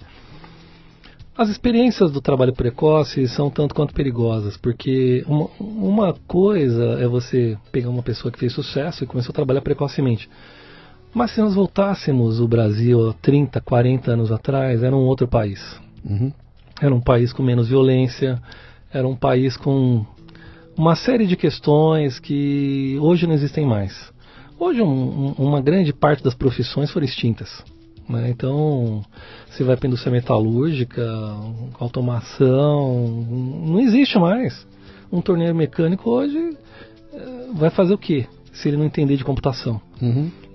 As experiências do trabalho precoce são tanto quanto perigosas, porque uma coisa é você pegar uma pessoa que fez sucesso e começou a trabalhar precocemente. Mas se nós voltássemos o Brasil há 30, 40 anos atrás, era um outro país. Era um país com menos violência, era um país com uma série de questões que hoje não existem mais. Hoje uma grande parte das profissões foram extintas, né? Então, você vai para a indústria metalúrgica, automação, não existe mais. Um torneiro mecânico hoje vai fazer o quê? Se ele não entender de computação.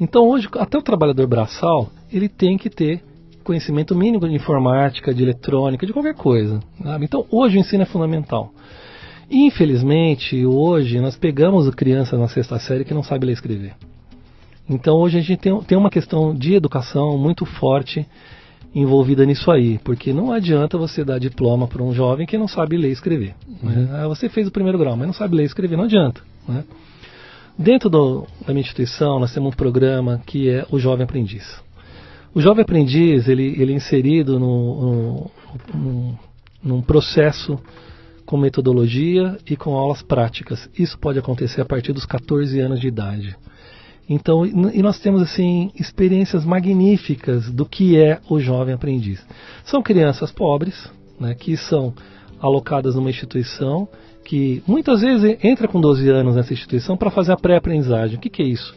Então hoje, até o trabalhador braçal, ele tem que ter conhecimento mínimo de informática, de eletrônica, de qualquer coisa, sabe? Então hoje o ensino é fundamental. Infelizmente, hoje nós pegamos crianças na 6ª série que não sabem ler e escrever. Então hoje a gente tem uma questão de educação muito forte envolvida nisso aí, porque não adianta você dar diploma para um jovem que não sabe ler e escrever. Né? Você fez o 1º grau, mas não sabe ler e escrever, não adianta, né? Dentro da minha instituição, nós temos um programa que é o Jovem Aprendiz. O Jovem Aprendiz, ele é inserido num processo com metodologia e com aulas práticas. Isso pode acontecer a partir dos 14 anos de idade. Então, e nós temos assim experiências magníficas do que é o Jovem Aprendiz. São crianças pobres, né, que são alocadas numa instituição que muitas vezes entra com 12 anos nessa instituição para fazer a pré-aprendizagem. O que é isso?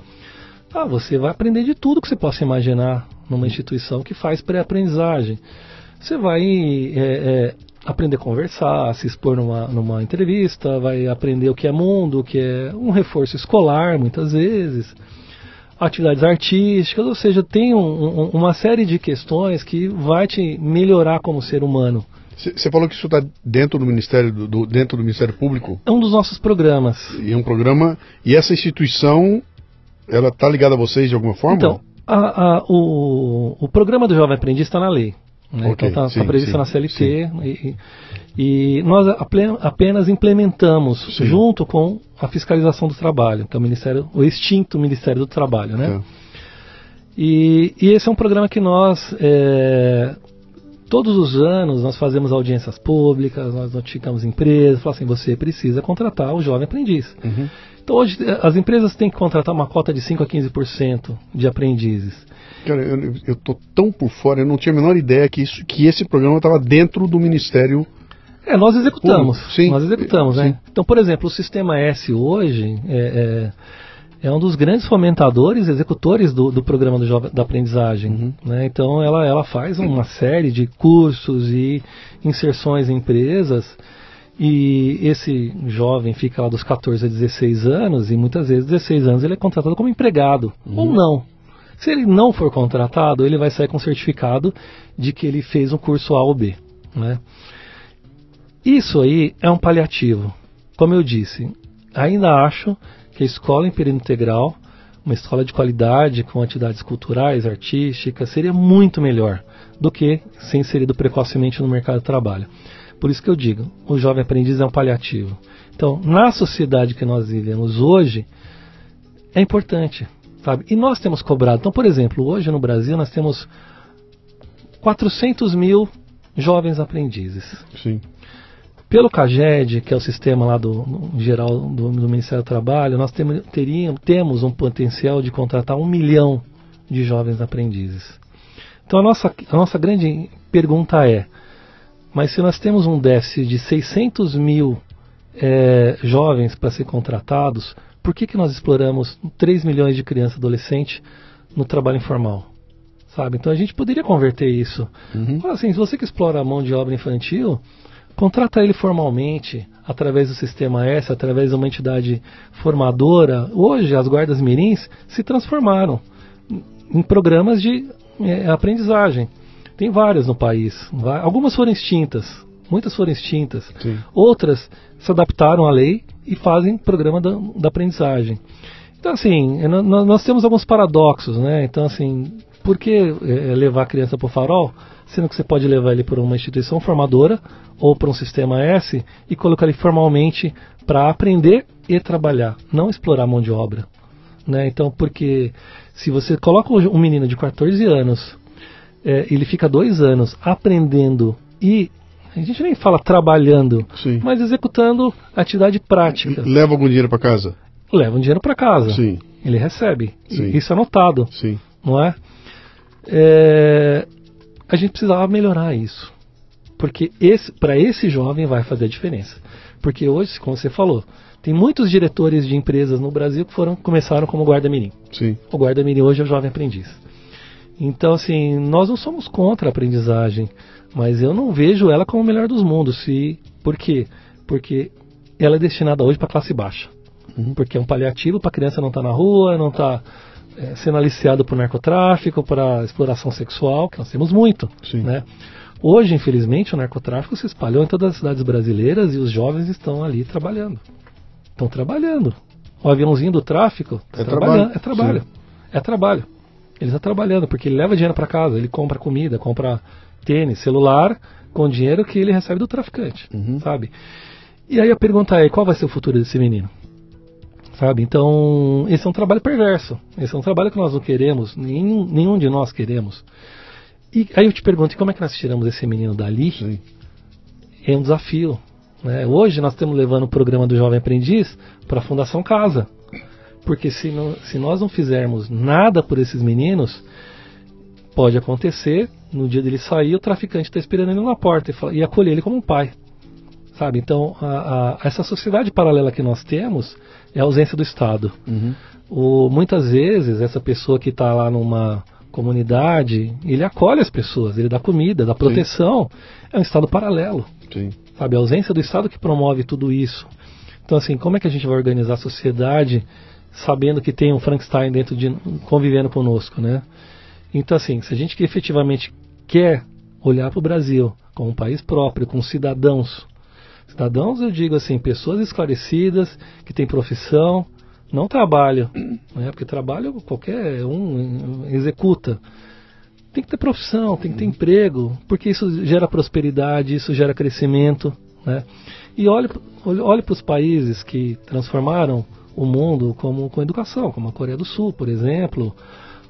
Você vai aprender de tudo que você possa imaginar numa instituição que faz pré-aprendizagem. Você vai aprender a conversar, se expor numa entrevista, vai aprender o que é mundo, o que é um reforço escolar, muitas vezes, atividades artísticas, ou seja, tem uma série de questões que vai te melhorar como ser humano. Você falou que isso está dentro do Ministério dentro do Ministério Público? É um dos nossos programas. E é um programa. E essa instituição, ela está ligada a vocês de alguma forma? Então, o programa do Jovem Aprendiz está na lei. Né? Okay, então está previsto na CLT. Sim. E nós apenas implementamos junto com a fiscalização do trabalho, que é o extinto Ministério do Trabalho, né? E esse é um programa que nós todos os anos nós fazemos audiências públicas, nós notificamos empresas, falamos assim, você precisa contratar o jovem aprendiz. Uhum. Então hoje as empresas têm que contratar uma cota de 5 a 15% de aprendizes. Cara, eu estou tão por fora, eu não tinha a menor ideia que esse programa estava dentro do Ministério. Nós executamos. Sim. Nós executamos, Sim. né? Então, por exemplo, o Sistema S hoje é um dos grandes fomentadores, executores do programa da aprendizagem. Uhum. Né? Então, ela faz uma série de cursos e inserções em empresas. E esse jovem fica lá dos 14 a 16 anos e muitas vezes 16 anos ele é contratado como empregado, ou não. Se ele não for contratado, ele vai sair com certificado de que ele fez um curso A ou B. Né? Isso aí é um paliativo. Como eu disse, ainda acho que a escola em período integral, uma escola de qualidade, com atividades culturais, artísticas, seria muito melhor do que ser inserido precocemente no mercado de trabalho. Por isso que eu digo, o jovem aprendiz é um paliativo. Então, na sociedade que nós vivemos hoje, é importante, sabe? E nós temos cobrado. Então, por exemplo, hoje no Brasil nós temos 400 mil jovens aprendizes. Sim. Pelo CAGED, que é o sistema lá geral do Ministério do Trabalho, nós temos um potencial de contratar 1 milhão de jovens aprendizes. Então a nossa grande pergunta é, mas se nós temos um déficit de 600 mil jovens para ser contratados, por que nós exploramos 3 milhões de crianças e adolescentes no trabalho informal? Sabe? Então a gente poderia converter isso. Fala assim, se você que explora a mão de obra infantil, contrata ele formalmente, através do Sistema S, através de uma entidade formadora. Hoje as guardas mirins se transformaram em programas de aprendizagem. Tem várias no país. Algumas foram extintas, muitas foram extintas. Sim. Outras se adaptaram à lei e fazem programa da aprendizagem. Então, assim, nós temos alguns paradoxos, né? Então, assim, por que levar a criança para o farol, sendo que você pode levar ele para uma instituição formadora ou para um Sistema S e colocar ele formalmente para aprender e trabalhar, não explorar a mão de obra. Né? Então, porque se você coloca um menino de 14 anos, ele fica 2 anos aprendendo e a gente nem fala trabalhando, sim, mas executando atividade prática. Leva algum dinheiro para casa? Leva um dinheiro para casa. Sim. Ele recebe. Sim. Isso é notado. Sim. Não é? A gente precisava melhorar isso. Porque para esse jovem vai fazer a diferença. Porque hoje, como você falou, tem muitos diretores de empresas no Brasil que começaram como guarda-mirim. Sim. O guarda-mirim hoje é o jovem aprendiz. Então, assim, nós não somos contra a aprendizagem, mas eu não vejo ela como o melhor dos mundos. Por quê? Porque ela é destinada hoje para a classe baixa. Porque é um paliativo para a criança não estar na rua, não estar sendo aliciado por narcotráfico, para exploração sexual, que nós temos muito. Sim. Né? Hoje, infelizmente, o narcotráfico se espalhou em todas as cidades brasileiras e os jovens estão ali trabalhando. Estão trabalhando. O aviãozinho do tráfico está trabalhando. É trabalho. Sim. É trabalho. Ele está trabalhando, porque ele leva dinheiro para casa, ele compra comida, compra tênis, celular, com dinheiro que ele recebe do traficante, sabe? E aí a pergunta é, qual vai ser o futuro desse menino? Sabe? Então, esse é um trabalho perverso. Esse é um trabalho que nós não queremos, nenhum de nós queremos. E aí eu te pergunto, como é que nós tiramos esse menino dali? Sim. É um desafio. Né? Hoje nós estamos levando o programa do Jovem Aprendiz para a Fundação Casa. Porque se nós não fizermos nada por esses meninos, pode acontecer, no dia dele sair, o traficante está esperando ele na porta e acolher ele como um pai. Sabe? Então, essa sociedade paralela que nós temos é a ausência do Estado. Muitas vezes, essa pessoa que está lá numa comunidade, ele acolhe as pessoas, ele dá comida, dá proteção. Sim. É um Estado paralelo. Sim. Sabe? A ausência do Estado que promove tudo isso. Então, assim, como é que a gente vai organizar a sociedade sabendo que tem um Frankenstein convivendo conosco, né? Então, assim, se a gente efetivamente quer olhar para o Brasil como um país próprio, com cidadãos. Cidadãos, eu digo assim, pessoas esclarecidas, que têm profissão, não trabalham, né? Porque trabalho qualquer um executa. Tem que ter profissão, tem que ter emprego, porque isso gera prosperidade, isso gera crescimento, né? E olhe para os países que transformaram o mundo com educação, como a Coreia do Sul, por exemplo,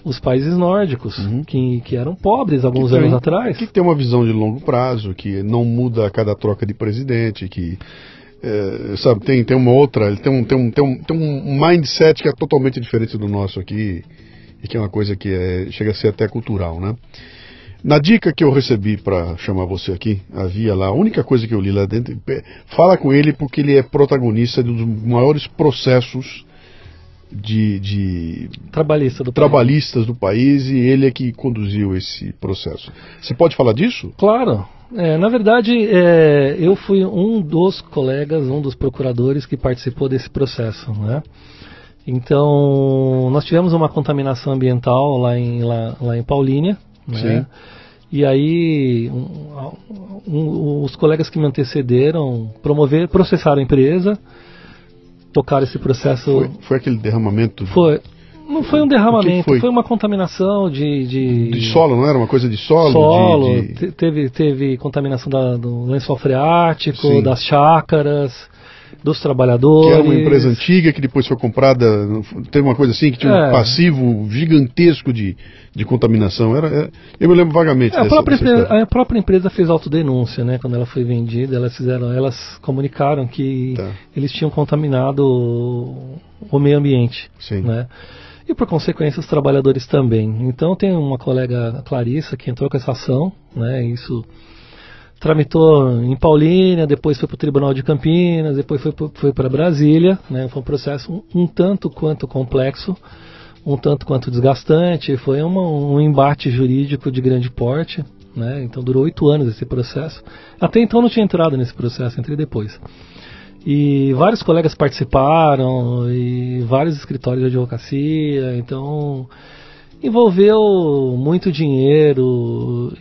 os países nórdicos, que eram pobres alguns anos atrás. Que tem uma visão de longo prazo, que não muda a cada troca de presidente, que sabe, tem uma outra, tem um mindset que é totalmente diferente do nosso aqui, e que é uma coisa que chega a ser até cultural, né? Na dica que eu recebi para chamar você aqui, havia lá, a única coisa que eu li lá dentro, fala com ele porque ele é protagonista de um dos maiores processos trabalhistas do país, e ele é que conduziu esse processo. Você pode falar disso? Claro. Na verdade, eu fui um dos colegas, um dos procuradores que participou desse processo, né? Então, nós tivemos uma contaminação ambiental lá em Paulínia, né? E aí os colegas que me antecederam processaram a empresa, tocaram esse processo. Foi aquele derramamento? Não foi um derramamento, foi uma contaminação de solo, não era uma coisa de solo? Teve contaminação do lençol freático, das chácaras, dos trabalhadores. Que era uma empresa antiga que depois foi comprada, teve uma coisa assim, que tinha um passivo gigantesco de contaminação. Eu me lembro vagamente a própria empresa fez autodenúncia, né? Quando ela foi vendida, elas comunicaram que eles tinham contaminado o meio ambiente. Sim. Né? E por consequência os trabalhadores também. Então tem uma colega, a Clarissa, que entrou com essa ação, né? Isso tramitou em Paulínia, depois foi para o Tribunal de Campinas, depois foi para Brasília, né? Foi um processo um tanto quanto complexo, um tanto quanto desgastante, foi um embate jurídico de grande porte, né? Então durou 8 anos esse processo. Até então não tinha entrado nesse processo, entrei depois. E vários colegas participaram, e vários escritórios de advocacia, então envolveu muito dinheiro.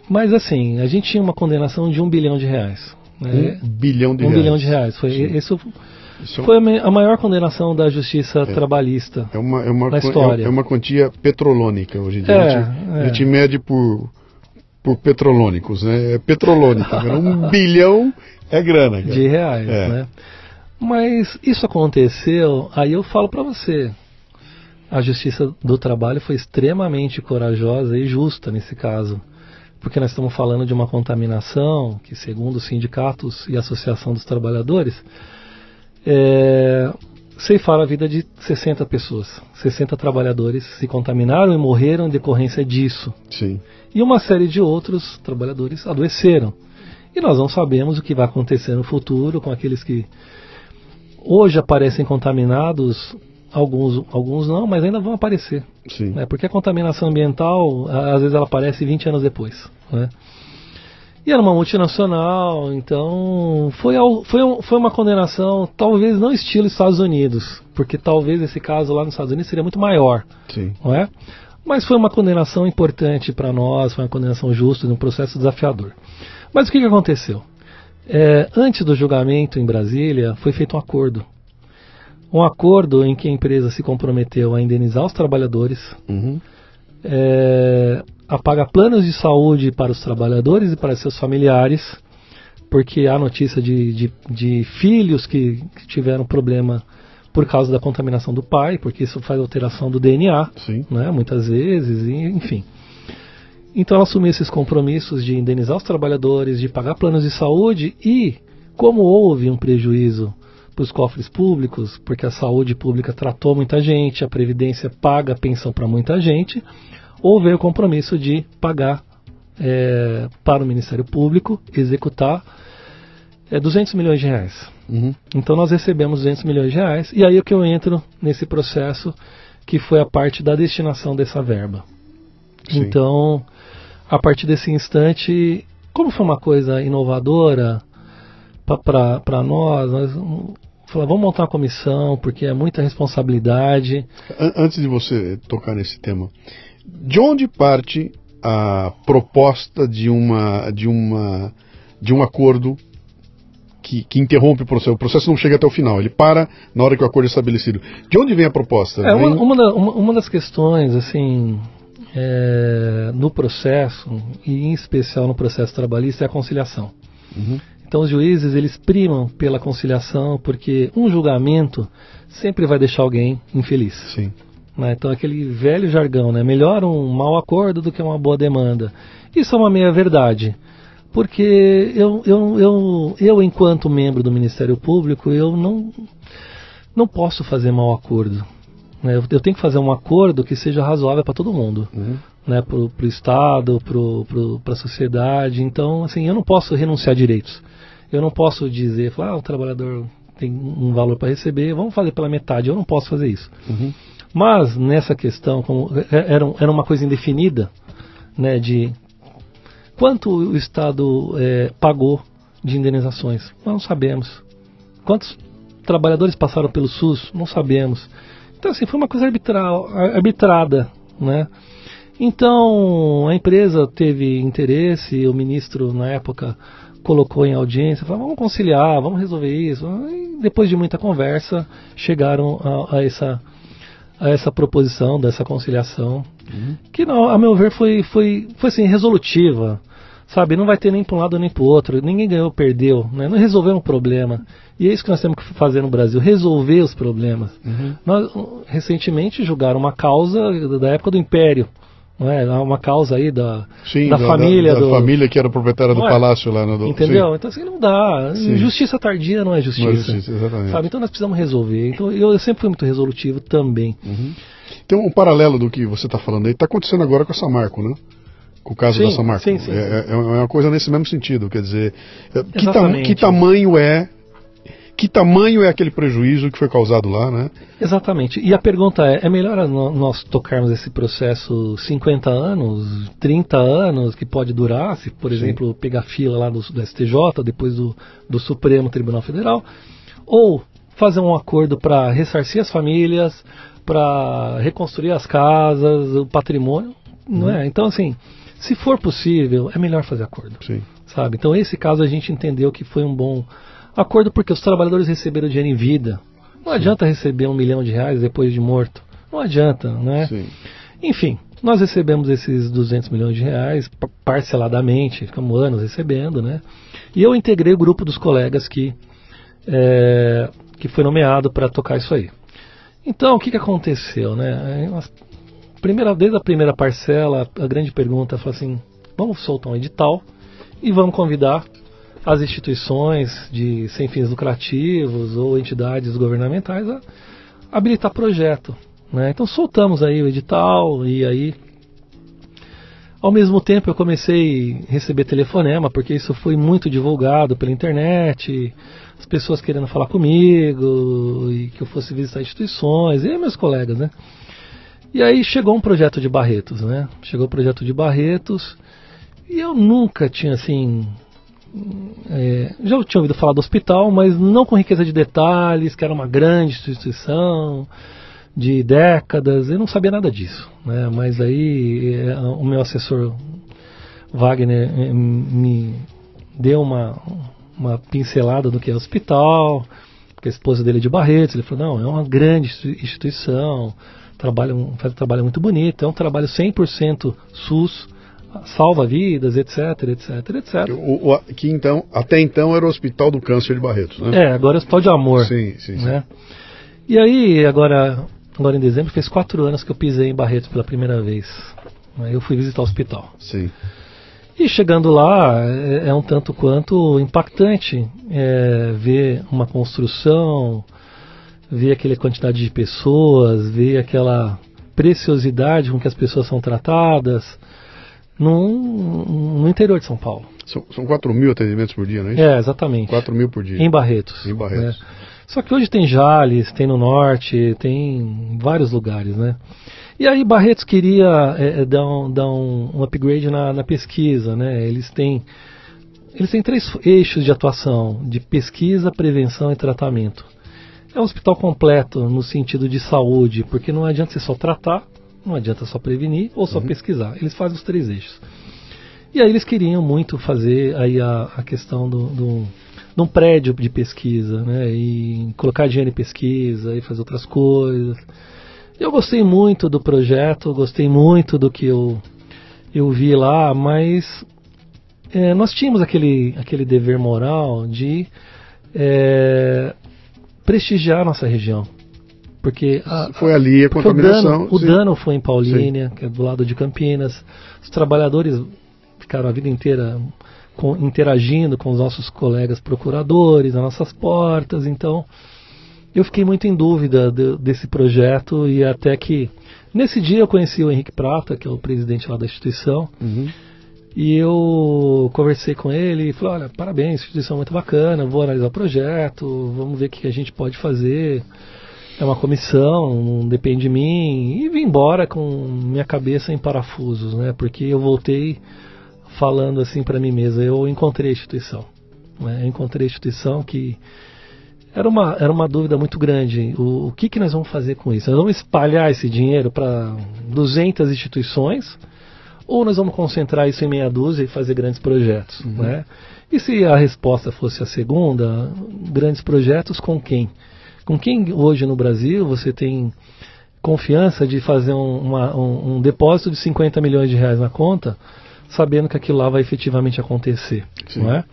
Mas assim, a gente tinha uma condenação de R$1 bilhão. Né? R$1 bilhão. R$1 bilhão. Foi a maior condenação da justiça trabalhista na história. É uma quantia petrolônica hoje em dia. A gente mede por petrolônicos, né? É petrolônica. R$1 bilhão é grana. Cara. De reais, né? Mas isso aconteceu, aí eu falo para você, a justiça do trabalho foi extremamente corajosa e justa nesse caso. Porque nós estamos falando de uma contaminação que, segundo os sindicatos e a Associação dos Trabalhadores, ceifaram a vida de 60 pessoas. 60 trabalhadores se contaminaram e morreram em decorrência disso. Sim. E uma série de outros trabalhadores adoeceram. E nós não sabemos o que vai acontecer no futuro com aqueles que hoje aparecem contaminados. Alguns não, mas ainda vão aparecer. Sim. Né? Porque a contaminação ambiental, às vezes ela aparece 20 anos depois. Né? E era uma multinacional, então foi uma condenação, talvez não estilo Estados Unidos, porque talvez esse caso lá nos Estados Unidos seria muito maior. Sim. Não é? Mas foi uma condenação importante para nós, foi uma condenação justa, num processo desafiador. Mas o que aconteceu? Antes do julgamento em Brasília, foi feito um acordo. Um acordo em que a empresa se comprometeu a indenizar os trabalhadores, a pagar planos de saúde para os trabalhadores e para seus familiares, porque há notícia de filhos que tiveram problema por causa da contaminação do pai, porque isso faz alteração do DNA, né, muitas vezes, enfim. Então ela assumiu esses compromissos de indenizar os trabalhadores, de pagar planos de saúde e, como houve um prejuízo para os cofres públicos, porque a saúde pública tratou muita gente, a Previdência paga pensão para muita gente, houve o compromisso de pagar para o Ministério Público executar R$200 milhões. Então nós recebemos R$200 milhões, e aí é que eu entro nesse processo que foi a parte da destinação dessa verba. Sim. Então, a partir desse instante, como foi uma coisa inovadora para nós falamos, vamos montar uma comissão, porque é muita responsabilidade. Antes de você tocar nesse tema, de onde parte a proposta de um acordo que interrompe o processo. O processo não chega até o final, ele para na hora que o acordo é estabelecido. De onde vem a proposta? Uma das questões, assim, no processo, e em especial no processo trabalhista, é a conciliação. Uhum. Então os juízes, eles primam pela conciliação, porque um julgamento sempre vai deixar alguém infeliz. Sim. Né? Então aquele velho jargão, né? Melhor um mau acordo do que uma boa demanda. Isso é uma meia-verdade. Porque eu, enquanto membro do Ministério Público, eu não posso fazer mau acordo. Né? Eu tenho que fazer um acordo que seja razoável para todo mundo. Uhum. Né? Para o Estado, para a sociedade. Então, assim, eu não posso renunciar a direitos. Eu não posso dizer, o trabalhador tem um valor para receber, vamos fazer pela metade. Eu não posso fazer isso. Uhum. Mas, nessa questão, como era uma coisa indefinida, né, de quanto o Estado pagou de indenizações? Nós não sabemos. Quantos trabalhadores passaram pelo SUS? Não sabemos. Então, assim, foi uma coisa arbitrada, né? Então, a empresa teve interesse, o ministro, na época, colocou em audiência, falou, vamos conciliar, vamos resolver isso. E depois de muita conversa, chegaram a essa proposição, dessa conciliação, que, a meu ver, foi assim, resolutiva. Sabe, não vai ter nem para um lado nem para o outro, ninguém ganhou ou perdeu, né? Não resolvemos o problema. E é isso que nós temos que fazer no Brasil, resolver os problemas. Uhum. Nós, recentemente, julgaram uma causa da época do Império, não é? Uma causa aí da família. Da família que era proprietária do palácio lá. Entendeu? Sim. Então assim, não dá. Sim. Justiça tardia não é justiça. Não é justiça, exatamente. Sabe? Então nós precisamos resolver. Então eu sempre fui muito resolutivo também. Uhum. Então um paralelo do que você está falando aí está acontecendo agora com a Samarco, né? Com o caso da Samarco. Sim. É uma coisa nesse mesmo sentido, quer dizer, que tamanho é aquele prejuízo que foi causado lá, né? Exatamente. E a pergunta é melhor nós tocarmos esse processo 50 anos, 30 anos, que pode durar, se, por exemplo, pegar fila lá do STJ, depois do Supremo Tribunal Federal, ou fazer um acordo para ressarcir as famílias, para reconstruir as casas, o patrimônio, não é? Então, assim, se for possível, é melhor fazer acordo. Sim. Sabe? Então, esse caso a gente entendeu que foi um bom acordo, porque os trabalhadores receberam dinheiro em vida. Não adianta receber R$1 milhão depois de morto. Não adianta, né? Sim. Enfim, nós recebemos esses R$200 milhões parceladamente, ficamos anos recebendo, né? E eu integrei o grupo dos colegas que foi nomeado para tocar isso aí. Então, o que aconteceu, né? Desde a primeira parcela, a grande pergunta foi assim, vamos soltar um edital e vamos convidar as instituições sem fins lucrativos ou entidades governamentais a habilitar projeto, né? Então soltamos aí o edital e aí, ao mesmo tempo, eu comecei a receber telefonema, porque isso foi muito divulgado pela internet, as pessoas querendo falar comigo e que eu fosse visitar instituições, e meus colegas, né? E aí chegou um projeto de Barretos, né? Chegou o projeto de Barretos e eu nunca tinha, assim... já tinha ouvido falar do hospital, mas não com riqueza de detalhes, que era uma grande instituição de décadas, eu não sabia nada disso, né? Mas aí o meu assessor Wagner me deu uma pincelada do que é hospital, porque a esposa dele é de Barretos, ele falou, não, é uma grande instituição, faz um trabalho muito bonito, é um trabalho 100% SUS, salva vidas, etc. Que então, até então era o Hospital do Câncer de Barretos, né? Agora é o Hospital de Amor. Sim. Né? E aí, agora em dezembro, fez 4 anos que eu pisei em Barretos pela primeira vez. Eu fui visitar o hospital. Sim. E chegando lá, é um tanto quanto impactante ver uma construção, ver aquela quantidade de pessoas, ver aquela preciosidade com que as pessoas são tratadas, no interior de São Paulo. São 4.000 atendimentos por dia, não é isso? Exatamente. 4.000 por dia. Em Barretos. Né? Só que hoje tem Jales, tem no Norte, tem vários lugares, né? E aí Barretos queria dar um upgrade na pesquisa, né? Eles têm 3 eixos de atuação, de pesquisa, prevenção e tratamento. É um hospital completo no sentido de saúde, porque não adianta você só tratar, não adianta só prevenir ou só pesquisar. Eles fazem os 3 eixos. E aí eles queriam muito fazer aí a questão de um prédio de pesquisa, né? E colocar dinheiro em pesquisa e fazer outras coisas. Eu gostei muito do projeto, gostei muito do que eu vi lá, mas nós tínhamos aquele dever moral de prestigiar a nossa região. Porque foi ali a contaminação. O dano foi em Paulínia, que é do lado de Campinas. Os trabalhadores ficaram a vida inteira interagindo com os nossos colegas procuradores, nas nossas portas. Então, eu fiquei muito em dúvida desse projeto, e até que nesse dia eu conheci o Henrique Prata, que é o presidente lá da instituição, e eu conversei com ele e falei: olha, parabéns, a instituição é muito bacana, vou analisar o projeto, vamos ver o que a gente pode fazer. É uma comissão, não depende de mim. E vim embora com minha cabeça em parafusos, né? Porque eu voltei falando assim para mim mesmo: eu encontrei a instituição, né? Eu encontrei a instituição que era uma dúvida muito grande. O que nós vamos fazer com isso? Nós vamos espalhar esse dinheiro para 200 instituições, ou nós vamos concentrar isso em meia dúzia e fazer grandes projetos, né? E se a resposta fosse a segunda, grandes projetos com quem? Com quem hoje no Brasil você tem confiança de fazer um depósito de 50 milhões de reais na conta, sabendo que aquilo lá vai efetivamente acontecer, não é?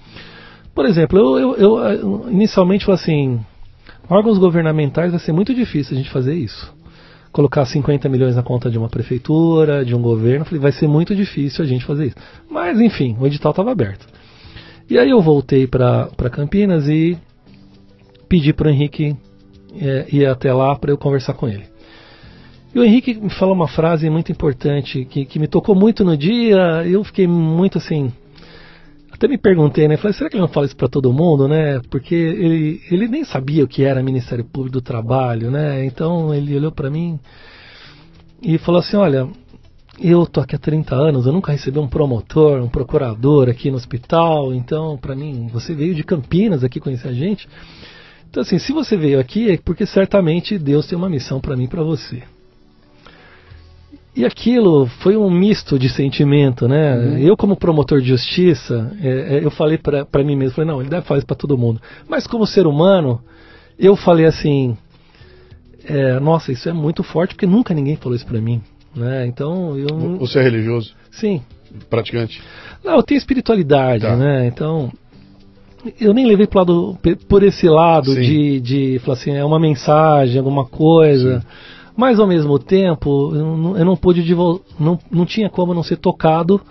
Por exemplo, eu inicialmente falei assim: órgãos governamentais vai ser muito difícil a gente fazer isso. Colocar 50 milhões na conta de uma prefeitura, de um governo, falei, vai ser muito difícil a gente fazer isso. Mas enfim, o edital estava aberto. E aí eu voltei para Campinas e pedi para o Henrique ir até lá para eu conversar com ele. E o Henrique me falou uma frase muito importante que me tocou muito no dia. Eu fiquei muito assim, até me perguntei, né? Falei, será que ele não fala isso para todo mundo, né? Porque ele nem sabia o que era Ministério Público do Trabalho, né? Então ele olhou para mim e falou assim: olha, eu tô aqui há 30 anos, eu nunca recebi um promotor, um procurador aqui no hospital. Então, para mim, você veio de Campinas aqui conhecer a gente. Então, assim, se você veio aqui é porque certamente Deus tem uma missão para mim e para você. E aquilo foi um misto de sentimento, né? Eu, como promotor de justiça, eu falei para mim mesmo, falei, não, ele deve falar isso para todo mundo. Mas como ser humano, eu falei assim, nossa, isso é muito forte, porque nunca ninguém falou isso para mim, né? Então, Você é religioso? Sim. Praticante? Não, eu tenho espiritualidade, tá, né? Então, eu nem levei por esse lado de falar assim, é uma mensagem, alguma coisa. Sim. Mas ao mesmo tempo, eu não pude não tinha como não ser tocado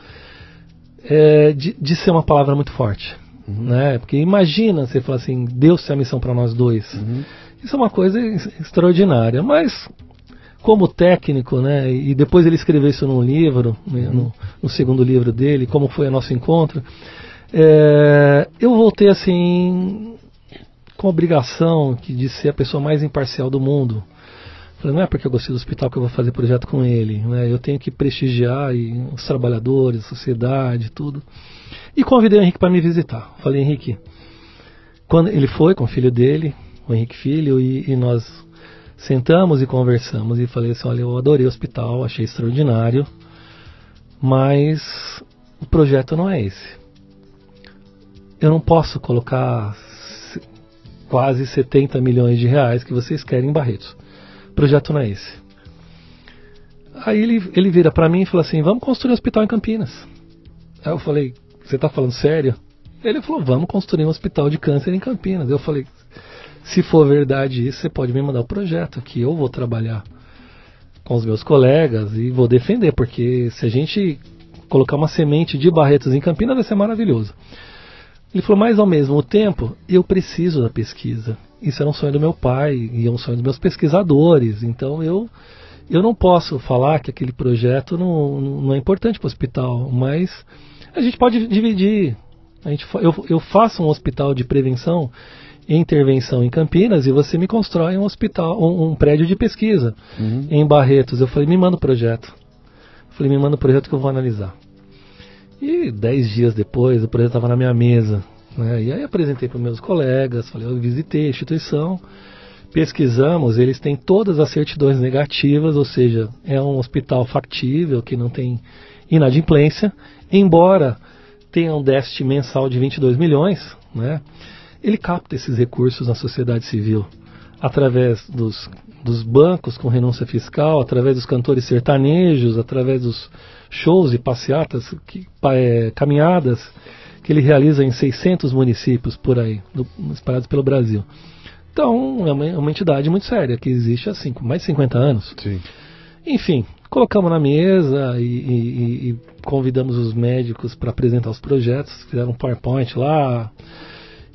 de ser uma palavra muito forte, né? Porque imagina você falar assim, Deus tem a missão para nós dois. Isso é uma coisa extraordinária. Mas como técnico, né? E depois ele escreveu isso num livro, no segundo livro dele, Como Foi o Nosso Encontro. Eu voltei assim com a obrigação de ser a pessoa mais imparcial do mundo. Falei, não é porque eu gostei do hospital que eu vou fazer projeto com ele, né? Eu tenho que prestigiar os trabalhadores, a sociedade, tudo. E convidei o Henrique para me visitar. Falei, Henrique, quando ele foi com o filho dele, o Henrique Filho, e nós sentamos e conversamos, e falei assim, olha, eu adorei o hospital, achei extraordinário, mas o projeto não é esse. Eu não posso colocar quase 70 milhões de reais que vocês querem em Barretos. O projeto não é esse. Aí ele vira para mim e fala assim, vamos construir um hospital em Campinas. Aí eu falei, você está falando sério? Ele falou, vamos construir um hospital de câncer em Campinas. Eu falei, se for verdade isso, você pode me mandar o projeto, que eu vou trabalhar com os meus colegas e vou defender, porque se a gente colocar uma semente de Barretos em Campinas vai ser maravilhoso. Ele falou, mas ao mesmo tempo, eu preciso da pesquisa. Isso era um sonho do meu pai e é um sonho dos meus pesquisadores. Então eu não posso falar que aquele projeto não é importante para o hospital, mas a gente pode dividir. Eu faço um hospital de prevenção e intervenção em Campinas e você me constrói um hospital, um prédio de pesquisa em Barretos. Eu falei, me manda o projeto. Eu falei, me manda o projeto que eu vou analisar. E 10 dias depois o projeto estava na minha mesa, né? E aí apresentei para os meus colegas, falei, eu visitei a instituição, pesquisamos, eles têm todas as certidões negativas, ou seja, é um hospital factível, que não tem inadimplência, embora tenha um déficit mensal de 22 milhões, né? Ele capta esses recursos na sociedade civil, através dos bancos com renúncia fiscal, através dos cantores sertanejos, através dos shows e passeatas, caminhadas, que ele realiza em 600 municípios por aí, espalhados pelo Brasil. Então, é uma entidade muito séria, que existe há mais de 50 anos. Sim. Enfim, colocamos na mesa e convidamos os médicos para apresentar os projetos, fizeram um PowerPoint lá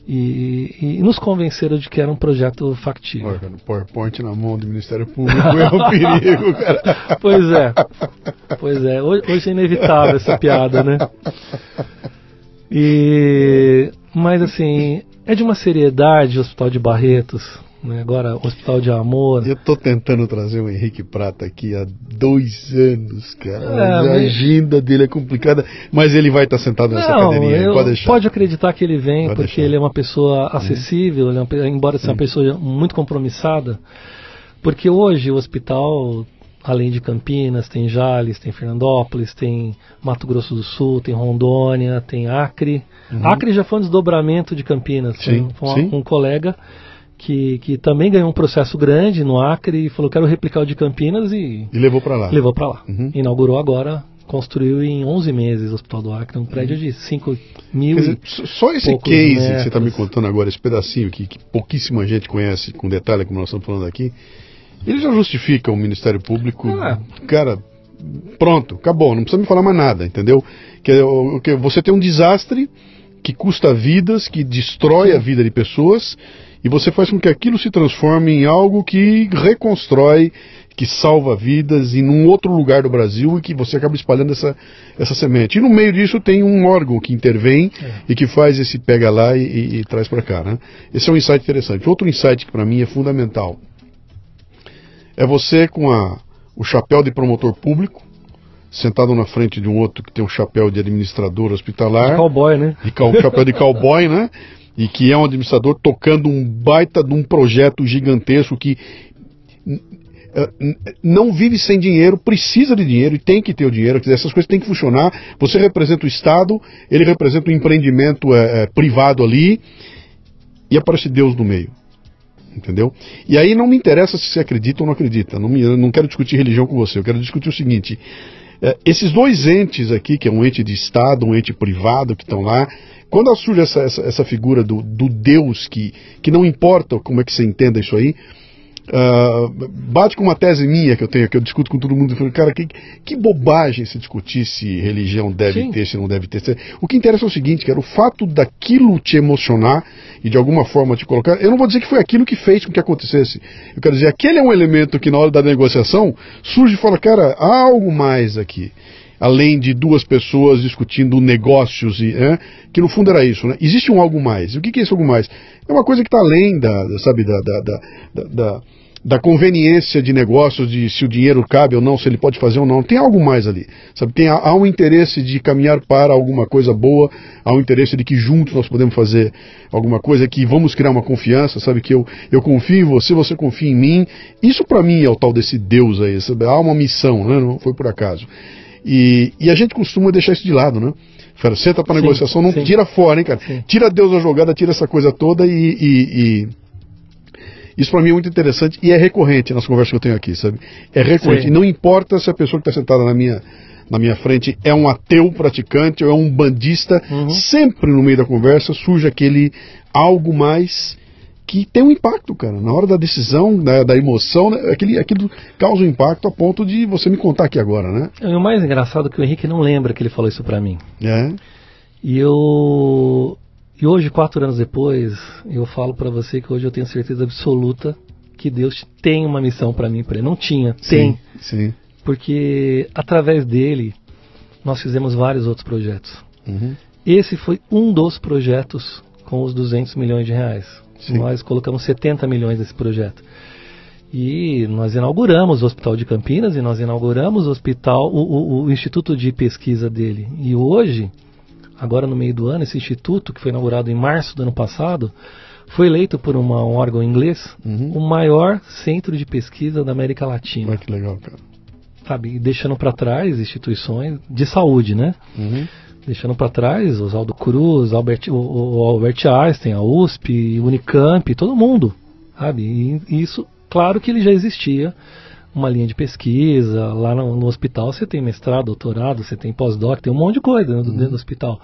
e nos convenceram de que era um projeto factível. Olha, o PowerPoint na mão do Ministério Público é um perigo, cara. Pois é. Hoje é inevitável essa piada, né? Mas assim, é de uma seriedade o Hospital de Barretos, né? Agora o Hospital de Amor. Eu tô tentando trazer o Henrique Prata aqui há 2 anos, cara. A agenda dele é complicada, mas ele vai estar sentado nessa cadeirinha, pode deixar. Pode acreditar que ele vem, pode porque deixar. Ele é uma pessoa acessível, embora seja uma pessoa muito compromissada, porque hoje o hospital, além de Campinas, tem Jales, tem Fernandópolis, tem Mato Grosso do Sul, tem Rondônia, tem Acre. Acre já foi um desdobramento de Campinas. Foi um colega que também ganhou um processo grande no Acre e falou: quero replicar o de Campinas e levou para lá. Inaugurou agora, construiu em 11 meses o Hospital do Acre, um prédio de 5 mil. Quer dizer, só esse case metros que você está me contando agora, esse pedacinho que pouquíssima gente conhece com detalhe, como nós estamos falando aqui, ele já justifica o Ministério Público. Cara, pronto, acabou, não precisa me falar mais nada, entendeu? Que você tem um desastre que custa vidas, que destrói a vida de pessoas, e você faz com que aquilo se transforme em algo que reconstrói, que salva vidas em um outro lugar do Brasil, e que você acaba espalhando essa semente. E no meio disso tem um órgão que intervém e que faz esse pega lá e traz para cá, né? Esse é um insight interessante. Outro insight que para mim é fundamental é você com o chapéu de promotor público, sentado na frente de um outro que tem um chapéu de administrador hospitalar. De cowboy, né? Chapéu de cowboy, né? E que é um administrador tocando um baita de um projeto gigantesco que não vive sem dinheiro, precisa de dinheiro e tem que ter o dinheiro. Quer dizer, essas coisas têm que funcionar. Você representa o Estado, ele representa o empreendimento privado ali, e aparece Deus no meio. Entendeu? E aí não me interessa se você acredita ou não acredita. Eu não quero discutir religião com você. Eu quero discutir o seguinte: esses 2 entes aqui, que é um ente de Estado, um ente privado, que estão lá, quando surge essa figura do Deus que não importa como é que você entenda isso aí, bate com uma tese minha que eu tenho, que eu discuto com todo mundo. Eu falo, cara, que bobagem se discutir se religião deve ter, se não deve ter. O que interessa é o seguinte, cara, o fato daquilo te emocionar e de alguma forma te colocar. Eu não vou dizer que foi aquilo que fez com que acontecesse. Eu quero dizer, aquele é um elemento que na hora da negociação surge e fala, cara, há algo mais aqui. Além de 2 pessoas discutindo negócios, que no fundo era isso, né? Existe um algo mais. E o que é esse algo mais? É uma coisa que está além da conveniência de negócios, de se o dinheiro cabe ou não, se ele pode fazer ou não. Tem algo mais ali, sabe? Há um interesse de caminhar para alguma coisa boa, há um interesse de que juntos nós podemos fazer alguma coisa, que vamos criar uma confiança, sabe? Que eu confio em você, você confia em mim. Isso para mim é o tal desse Deus aí, sabe? Há uma missão, né? Não foi por acaso. E a gente costuma deixar isso de lado, né? Cara, senta pra negociação, não tira fora, hein, cara? Sim. Tira Deus da jogada, tira essa coisa toda e isso pra mim é muito interessante e é recorrente nas conversas que eu tenho aqui, sabe? É recorrente. E não importa se a pessoa que está sentada na minha frente é um ateu praticante ou é um bandista, sempre no meio da conversa surge aquele algo mais que tem um impacto, cara. Na hora da decisão, da emoção, né? Aquilo causa um impacto a ponto de você me contar aqui agora, né? O mais engraçado é que o Henrique não lembra que ele falou isso pra mim. E hoje, 4 anos depois, eu falo pra você que hoje eu tenho certeza absoluta que Deus tem uma missão pra mim, pra ele. Não tinha, tem. Sim. Porque através dele nós fizemos vários outros projetos. Esse foi um dos projetos com os 200 milhões de reais. Nós colocamos 70 milhões nesse projeto. E nós inauguramos o Hospital de Campinas e nós inauguramos o Instituto de Pesquisa dele. E hoje, agora no meio do ano, esse instituto, que foi inaugurado em março do ano passado, foi eleito por um órgão inglês o maior centro de pesquisa da América Latina. Olha que legal, cara. Sabe, deixando para trás instituições de saúde, né? Deixando para trás Oswaldo Cruz, o Albert Einstein, a USP, Unicamp, todo mundo, sabe? E isso, claro que ele já existia, uma linha de pesquisa, lá no hospital você tem mestrado, doutorado, você tem pós-doc, tem um monte de coisa dentro do hospital.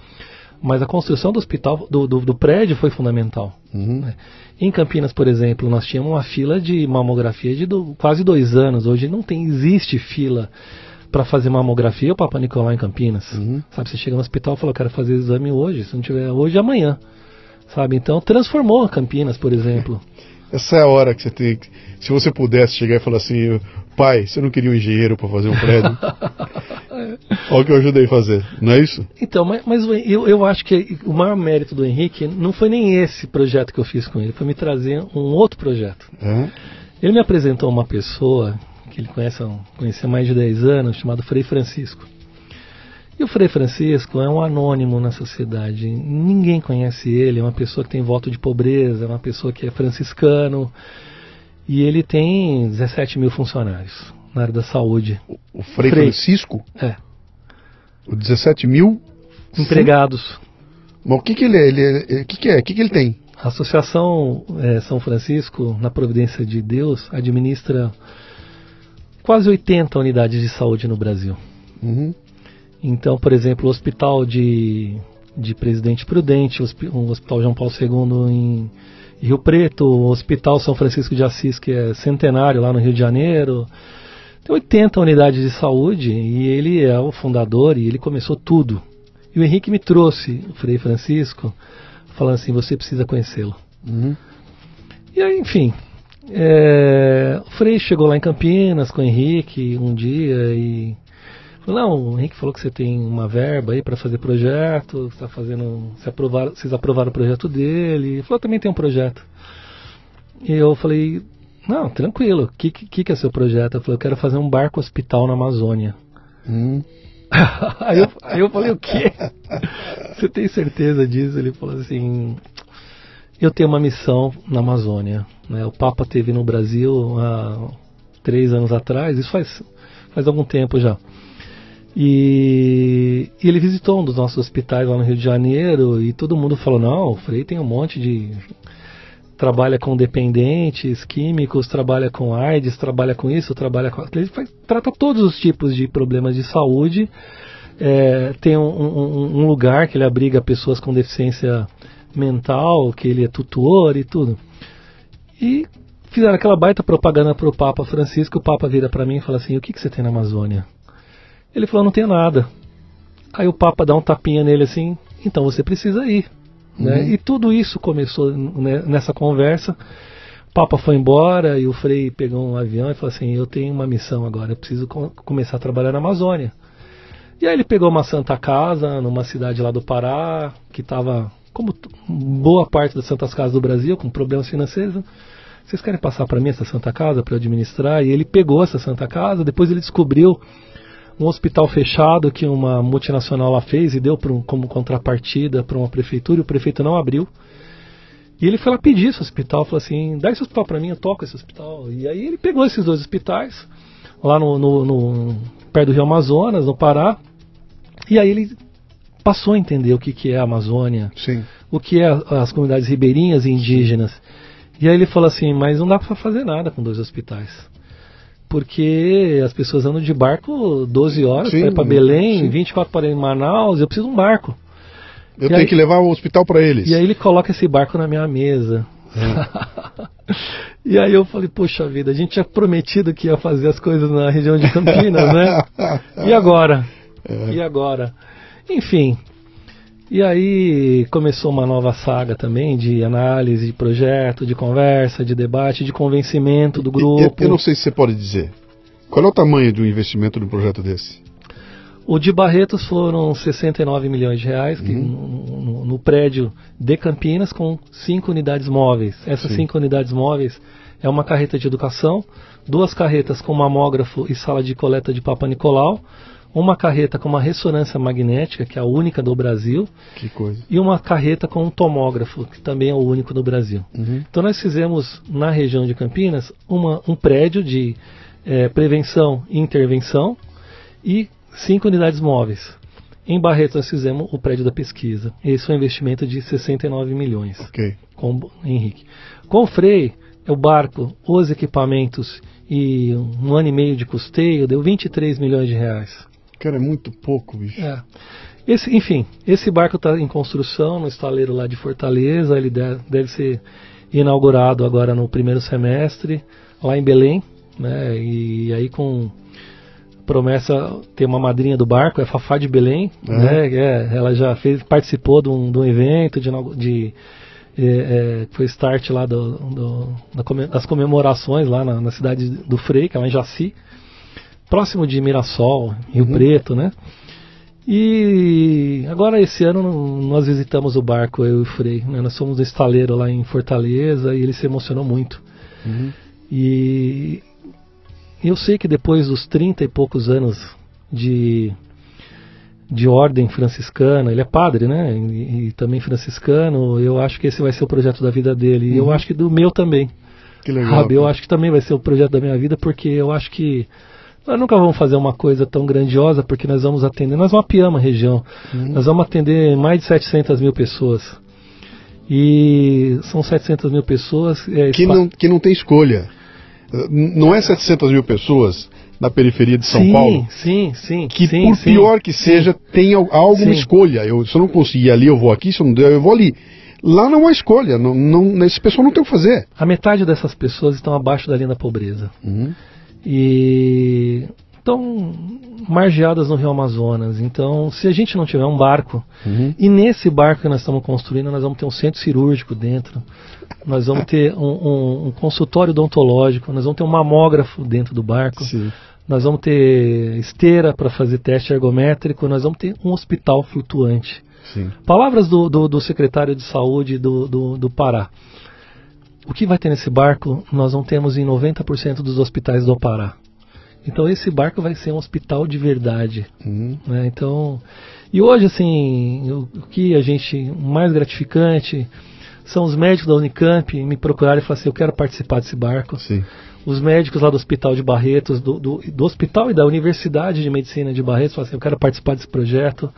Mas a construção do hospital, do prédio foi fundamental. Né? Em Campinas, por exemplo, nós tínhamos uma fila de mamografia de quase 2 anos. Hoje não existe fila para fazer mamografia ou Papa Nicolau em Campinas. Sabe, você chega no hospital e fala, eu quero fazer exame hoje, se não tiver hoje, amanhã. Sabe, então transformou Campinas, por exemplo. Essa é a hora que você tem que... Se você pudesse chegar e falar assim, pai, você não queria um engenheiro para fazer um prédio? Olha o que eu ajudei a fazer, não é isso? Então, mas eu acho que o maior mérito do Henrique não foi nem esse projeto que eu fiz com ele, foi me trazer um outro projeto. Ele me apresentou uma pessoa que ele conhecia há mais de 10 anos, chamado Frei Francisco. E o Frei Francisco é um anônimo na sociedade, ninguém conhece ele, é uma pessoa que tem voto de pobreza, é uma pessoa que é franciscano, e ele tem 17 mil funcionários na área da saúde. O Frei Francisco? É. O 17 mil? Empregados. Mas o que ele é? O que ele tem? A Associação São Francisco, na Providência de Deus, administra quase 80 unidades de saúde no Brasil. Então, por exemplo, o Hospital de Presidente Prudente, o Hospital João Paulo II em Rio Preto, o Hospital São Francisco de Assis, que é centenário lá no Rio de Janeiro. Tem 80 unidades de saúde e ele é o fundador e ele começou tudo. E o Henrique me trouxe o Frei Francisco, falando assim, você precisa conhecê-lo. E aí, enfim, o Frei chegou lá em Campinas com o Henrique um dia e falou, não, o Henrique falou que você tem uma verba aí para fazer projeto, você tá fazendo, vocês aprovaram o projeto dele. Ele falou, também tem um projeto. E eu falei, não, tranquilo, o que é seu projeto? Eu falei, eu quero fazer um barco hospital na Amazônia. Aí eu falei, o quê? Você tem certeza disso? Ele falou assim, eu tenho uma missão na Amazônia. Né? O Papa esteve no Brasil há 3 anos atrás, isso faz algum tempo já. E ele visitou um dos nossos hospitais lá no Rio de Janeiro e todo mundo falou, não, o Frei tem um monte de... trabalha com dependentes químicos, trabalha com AIDS, trabalha com isso, trabalha com... Ele trata todos os tipos de problemas de saúde. Tem um lugar que ele abriga pessoas com deficiência mental, que ele é tutor e tudo. E fizeram aquela baita propaganda para o Papa Francisco. O Papa vira para mim e fala assim, o que você tem na Amazônia? Ele falou, não tem nada. Aí o Papa dá um tapinha nele assim, então você precisa ir. Né? E tudo isso começou nessa conversa. O Papa foi embora e o Frei pegou um avião e falou assim, eu tenho uma missão agora, eu preciso começar a trabalhar na Amazônia. E aí ele pegou uma Santa Casa numa cidade lá do Pará, que estava, como boa parte das Santas Casas do Brasil, com problemas financeiros. Vocês querem passar para mim essa Santa Casa para eu administrar? E ele pegou essa Santa Casa, depois ele descobriu um hospital fechado que uma multinacional lá fez e deu como contrapartida para uma prefeitura, e o prefeito não abriu. E ele foi lá pedir esse hospital, falou assim, dá esse hospital para mim, eu toco esse hospital. E aí ele pegou esses 2 hospitais, lá perto do Rio Amazonas, no Pará, e aí ele passou a entender o que é a Amazônia, Sim. o que é as comunidades ribeirinhas e indígenas. E aí ele falou assim, mas não dá para fazer nada com 2 hospitais. Porque as pessoas andam de barco 12 horas para ir para Belém, 24 para ir em Manaus, eu preciso de um barco. Eu tenho que levar o hospital para eles. E aí ele coloca esse barco na minha mesa. E aí eu falei, poxa vida, a gente tinha prometido que ia fazer as coisas na região de Campinas, né? E agora? E agora? Enfim, e aí começou uma nova saga também de análise, de projeto, de conversa, de debate, de convencimento do grupo. Eu não sei se você pode dizer, qual é o tamanho de um investimento num projeto desse? O de Barretos foram 69 milhões de reais no prédio de Campinas com 5 unidades móveis. Essas 5 unidades móveis é uma carreta de educação, 2 carretas com mamógrafo e sala de coleta de Papa Nicolau, uma carreta com uma ressonância magnética, que é a única do Brasil, que coisa. E uma carreta com um tomógrafo, que também é o único do Brasil. Então nós fizemos na região de Campinas um prédio de prevenção e intervenção e 5 unidades móveis. Em Barretos nós fizemos o prédio da pesquisa. Esse foi um investimento de 69 milhões. Ok. Com o Henrique. Com o Frei, o barco, os equipamentos e 1 ano e meio de custeio deu 23 milhões de reais. Cara, é muito pouco, bicho. Esse barco está em construção no estaleiro lá de Fortaleza. Ele deve ser inaugurado agora no primeiro semestre, lá em Belém, né? E aí com promessa ter uma madrinha do barco, é a Fafá de Belém, né? Ela já participou de um evento foi start lá das comemorações lá na cidade do Frei, que é lá em Jaci, próximo de Mirassol, Rio Preto, né? E agora esse ano nós visitamos o barco, eu e o Frei, né? Nós fomos no estaleiro lá em Fortaleza e ele se emocionou muito. E eu sei que depois dos 30 e poucos anos de ordem franciscana, ele é padre, né? E também franciscano, eu acho que esse vai ser o projeto da vida dele. E eu acho que do meu também. Que legal. Eu acho que também vai ser o projeto da minha vida, porque eu acho que nós nunca vamos fazer uma coisa tão grandiosa, porque nós vamos atender, nós mapeamos a região, nós vamos atender mais de 700 mil pessoas. E são 700 mil pessoas... Que não tem escolha. Não é 700 mil pessoas na periferia de São Paulo? Sim. Que por pior que seja, tem alguma escolha. Se eu não conseguir ir ali, eu vou aqui, se eu não der, eu vou ali. Lá não há escolha, esse pessoal não tem o que fazer. A metade dessas pessoas estão abaixo da linha da pobreza. E estão margeadas no Rio Amazonas. Então, se a gente não tiver um barco, e nesse barco que nós estamos construindo, nós vamos ter um centro cirúrgico dentro, nós vamos ter um consultório odontológico, nós vamos ter um mamógrafo dentro do barco, nós vamos ter esteira para fazer teste ergométrico, nós vamos ter um hospital flutuante. Palavras do secretário de saúde do Pará. O que vai ter nesse barco, nós não temos em 90% dos hospitais do Pará. Então esse barco vai ser um hospital de verdade. Né? Então, e hoje, assim, o que a gente mais gratificante são os médicos da Unicamp me procurarem e falar assim, eu quero participar desse barco. Os médicos lá do Hospital de Barretos, do hospital e da Universidade de Medicina de Barretos, falam assim, eu quero participar desse projeto.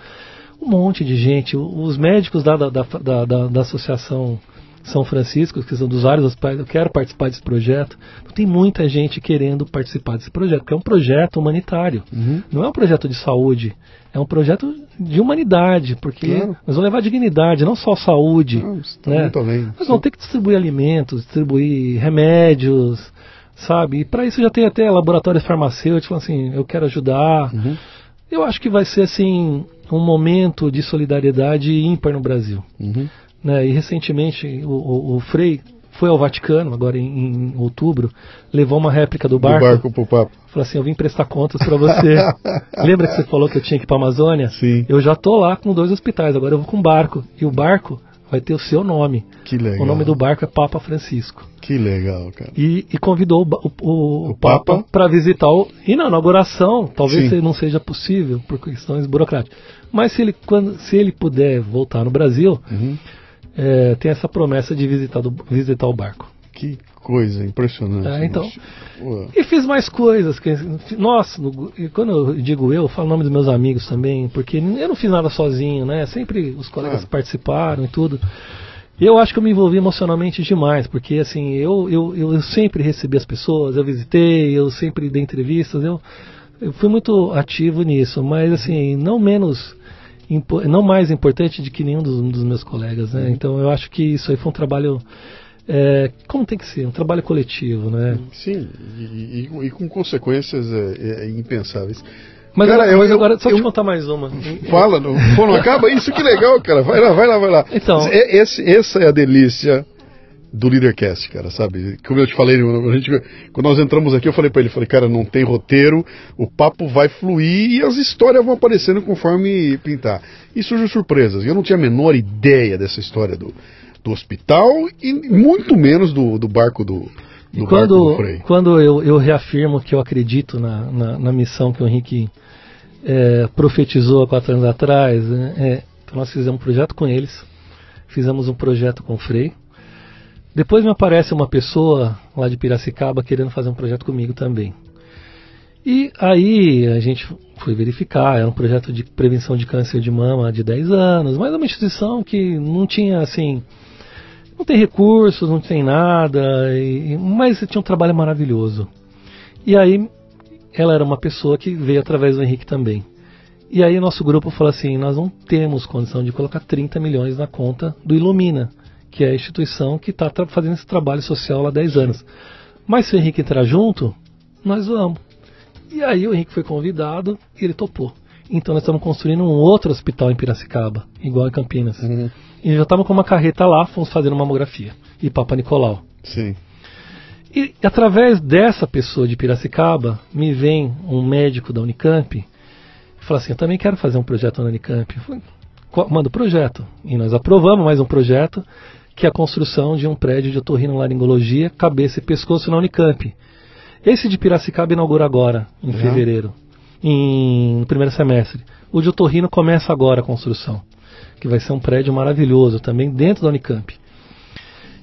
Um monte de gente, os médicos da Associação São Francisco, que são dos vários hospitais, eu quero participar desse projeto. Então, tem muita gente querendo participar desse projeto, porque é um projeto humanitário. Não é um projeto de saúde, é um projeto de humanidade, porque nós vamos levar dignidade, não só saúde. Né? Nós vamos ter que distribuir alimentos, distribuir remédios, sabe? E para isso já tem até laboratórios farmacêuticos, falando assim, eu quero ajudar. Eu acho que vai ser assim um momento de solidariedade ímpar no Brasil. Né? E recentemente o Frei foi ao Vaticano, agora em outubro, levou uma réplica do barco pro Papa. Falou assim, eu vim prestar contas para você. Lembra que você falou que eu tinha que ir para a Amazônia? Sim. Eu já tô lá com 2 hospitais, agora eu vou com um barco. E o barco vai ter o seu nome. Que legal. O nome do barco é Papa Francisco. Que legal, cara. E convidou o Papa para visitar e na inauguração, talvez não seja possível por questões burocráticas. Mas se ele puder voltar no Brasil, tem essa promessa de visitar o barco. Que coisa impressionante. Então, e fiz mais coisas. Nossa, quando eu digo eu falo o nome dos meus amigos também, porque eu não fiz nada sozinho, né? Sempre os colegas participaram e tudo. Eu acho que eu me envolvi emocionalmente demais, porque assim, eu sempre recebi as pessoas, eu visitei, eu sempre dei entrevistas, eu fui muito ativo nisso, mas assim, não mais importante do que nenhum dos meus colegas, né? Então eu acho que isso aí foi um trabalho, como tem que ser, um trabalho coletivo, né? Sim, e com consequências impensáveis. Mas, cara, agora, só te contar mais uma. Fala, não acaba isso, que legal, cara. Vai lá. Então, essa é a delícia do Leadercast, cara, sabe? Como eu te falei, quando nós entramos aqui, eu falei pra ele, cara, não tem roteiro, o papo vai fluir e as histórias vão aparecendo conforme pintar. E surgem surpresas. Eu não tinha a menor ideia dessa história do hospital e muito menos do barco do Frei. Quando eu reafirmo que eu acredito na missão que o Henrique profetizou há 4 anos atrás, né? Então nós fizemos um projeto com eles, fizemos um projeto com o Frei. Depois me aparece uma pessoa lá de Piracicaba querendo fazer um projeto comigo também. E aí a gente foi verificar, era um projeto de prevenção de câncer de mama de 10 anos, mas é uma instituição que não tinha assim, não tem recursos, não tem nada, mas tinha um trabalho maravilhoso. E aí ela era uma pessoa que veio através do Henrique também. E aí nosso grupo falou assim, nós não temos condição de colocar 30 milhões na conta do Ilumina, que é a instituição que está fazendo esse trabalho social há 10 anos. Mas se o Henrique entrar junto, nós vamos. E aí o Henrique foi convidado e ele topou. Então nós estamos construindo um outro hospital em Piracicaba, igual em Campinas. Uhum. E já estamos com uma carreta lá, fomos fazer uma mamografia. E Papa Nicolau. Sim. E através dessa pessoa de Piracicaba, me vem um médico da Unicamp e fala assim, eu também quero fazer um projeto na Unicamp. Eu falei, manda o projeto. E nós aprovamos mais um projeto, que é a construção de um prédio de otorrinolaringologia, cabeça e pescoço na Unicamp. Esse de Piracicaba inaugura agora, em fevereiro, no primeiro semestre. O de otorrino começa agora a construção, que vai ser um prédio maravilhoso também dentro da Unicamp.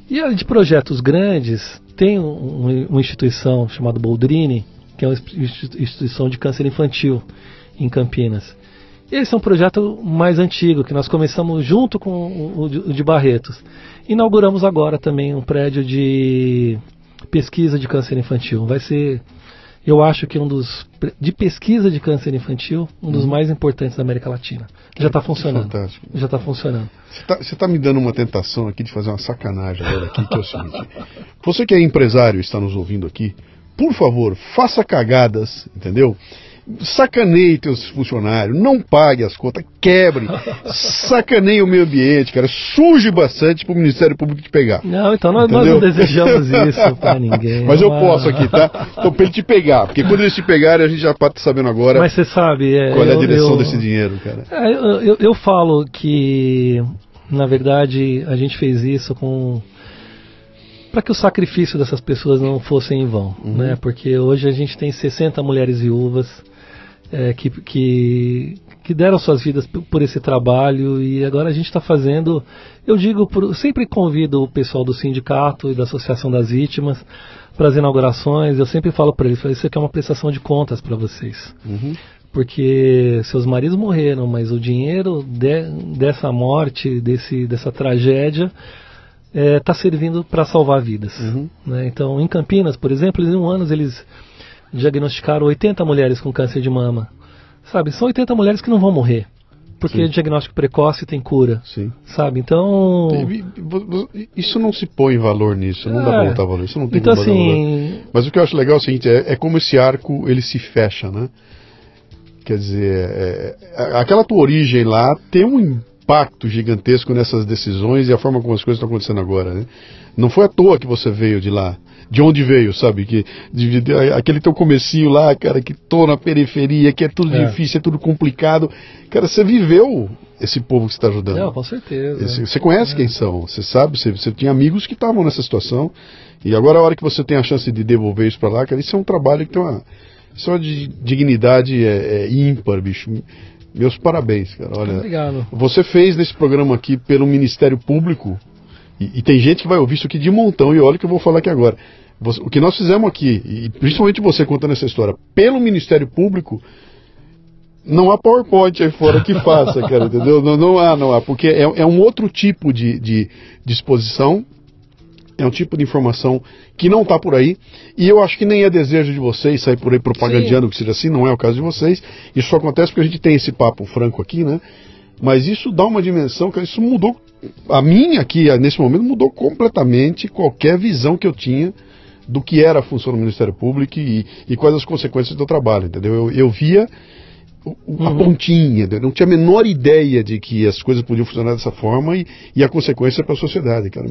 E de projetos grandes, tem uma instituição chamada Boldrini, que é uma instituição de câncer infantil em Campinas. Esse é um projeto mais antigo, que nós começamos junto com o de Barretos. Inauguramos agora também um prédio de pesquisa de câncer infantil. Vai ser, eu acho que de pesquisa de câncer infantil, um dos mais importantes da América Latina. Já está funcionando. Fantástico. Já está funcionando. Você está me dando uma tentação aqui de fazer uma sacanagem agora aqui, que é o seguinte. Você que é empresário e está nos ouvindo aqui, por favor, faça cagadas, entendeu? Sacaneie teus funcionários, não pague as contas, quebre, sacaneie o meio ambiente, cara, suje bastante para o Ministério Público te pegar. Não, então nós não desejamos isso para ninguém. Mas eu posso aqui, tá? Então para ele te pegar, porque quando eles te pegarem a gente já está sabendo agora. Mas você sabe qual é a direção desse dinheiro, cara. Eu falo que, na verdade, a gente fez isso para que o sacrifício dessas pessoas não fosse em vão, né? Porque hoje a gente tem 60 mulheres viúvas que deram suas vidas por esse trabalho, e agora a gente está fazendo, sempre convido o pessoal do sindicato e da Associação das Vítimas para as inaugurações. Eu sempre falo para eles, isso aqui é uma prestação de contas para vocês. Porque seus maridos morreram, mas o dinheiro dessa morte, dessa tragédia, está servindo para salvar vidas. Né? Então, em Campinas, por exemplo, em 1 ano eles diagnosticaram 80 mulheres com câncer de mama. Sabe, são 80 mulheres que não vão morrer, porque diagnóstico precoce tem cura. Sim. Sabe, então... Isso não se põe valor nisso, não dá pra botar valor, isso não tem então, como assim... valor. Mas o que eu acho legal é o seguinte, é como esse arco, ele se fecha, né? Quer dizer, aquela tua origem lá tem um impacto gigantesco nessas decisões e a forma como as coisas estão acontecendo agora, né? Não foi à toa que você veio de lá. De onde veio, sabe? Aquele teu comecinho lá, cara, que tô na periferia, que é tudo difícil, é tudo complicado. Cara, você viveu esse povo que você está ajudando. Não, com certeza. Você conhece quem são, você sabe, você tinha amigos que estavam nessa situação. E agora a hora que você tem a chance de devolver isso para lá, cara, isso é um trabalho que tem uma dignidade ímpar, bicho. Meus parabéns, cara. Olha, obrigado. Você fez nesse programa aqui pelo Ministério Público, e tem gente que vai ouvir isso aqui de montão, e olha o que eu vou falar aqui agora. O que nós fizemos aqui, e principalmente você contando essa história, pelo Ministério Público, não há PowerPoint aí fora que faça, cara, entendeu? Não há, porque é um outro tipo de exposição, é um tipo de informação que não está por aí, e eu acho que nem é desejo de vocês sair por aí propagandeando que seja assim, não é o caso de vocês. Isso só acontece porque a gente tem esse papo franco aqui, né? Mas isso dá uma dimensão, que isso mudou, a minha aqui, nesse momento, mudou completamente qualquer visão que eu tinha do que era a função do Ministério Público e quais as consequências do trabalho, entendeu? Eu via a pontinha, eu não tinha a menor ideia de que as coisas podiam funcionar dessa forma e a consequência para a sociedade, cara.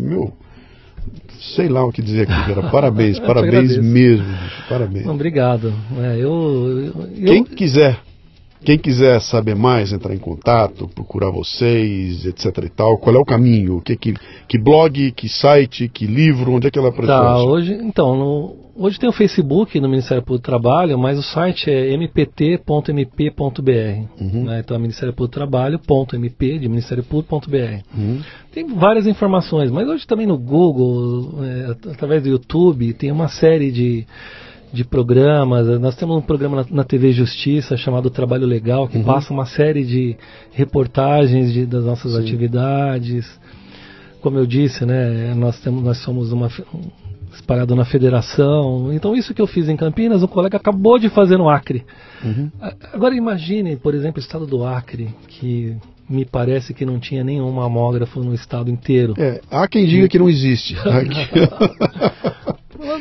Sei lá o que dizer aqui, cara. Parabéns, parabéns mesmo, bicho, parabéns. Obrigado. Quem quiser Quem quiser saber mais, entrar em contato, procurar vocês, etc e tal, qual é o caminho? Que blog, que site, que livro, onde é que ela precisa? Tá, hoje tem o Facebook no Ministério Público do Trabalho, mas o site é mpt.mp.br. Né? Então é Ministério Público do Trabalho.mp, de Ministério Público.br. Tem várias informações, mas hoje também no Google, através do YouTube, tem uma série de programas. Nós temos um programa na TV Justiça chamado Trabalho Legal, que passa uma série de reportagens das nossas atividades. Como eu disse, né, nós somos espalhado na federação. Então isso que eu fiz em Campinas, o colega acabou de fazer no Acre. Agora imagine, por exemplo, o estado do Acre, que me parece que não tinha nenhum mamógrafo no estado inteiro. Há quem diga que não existe.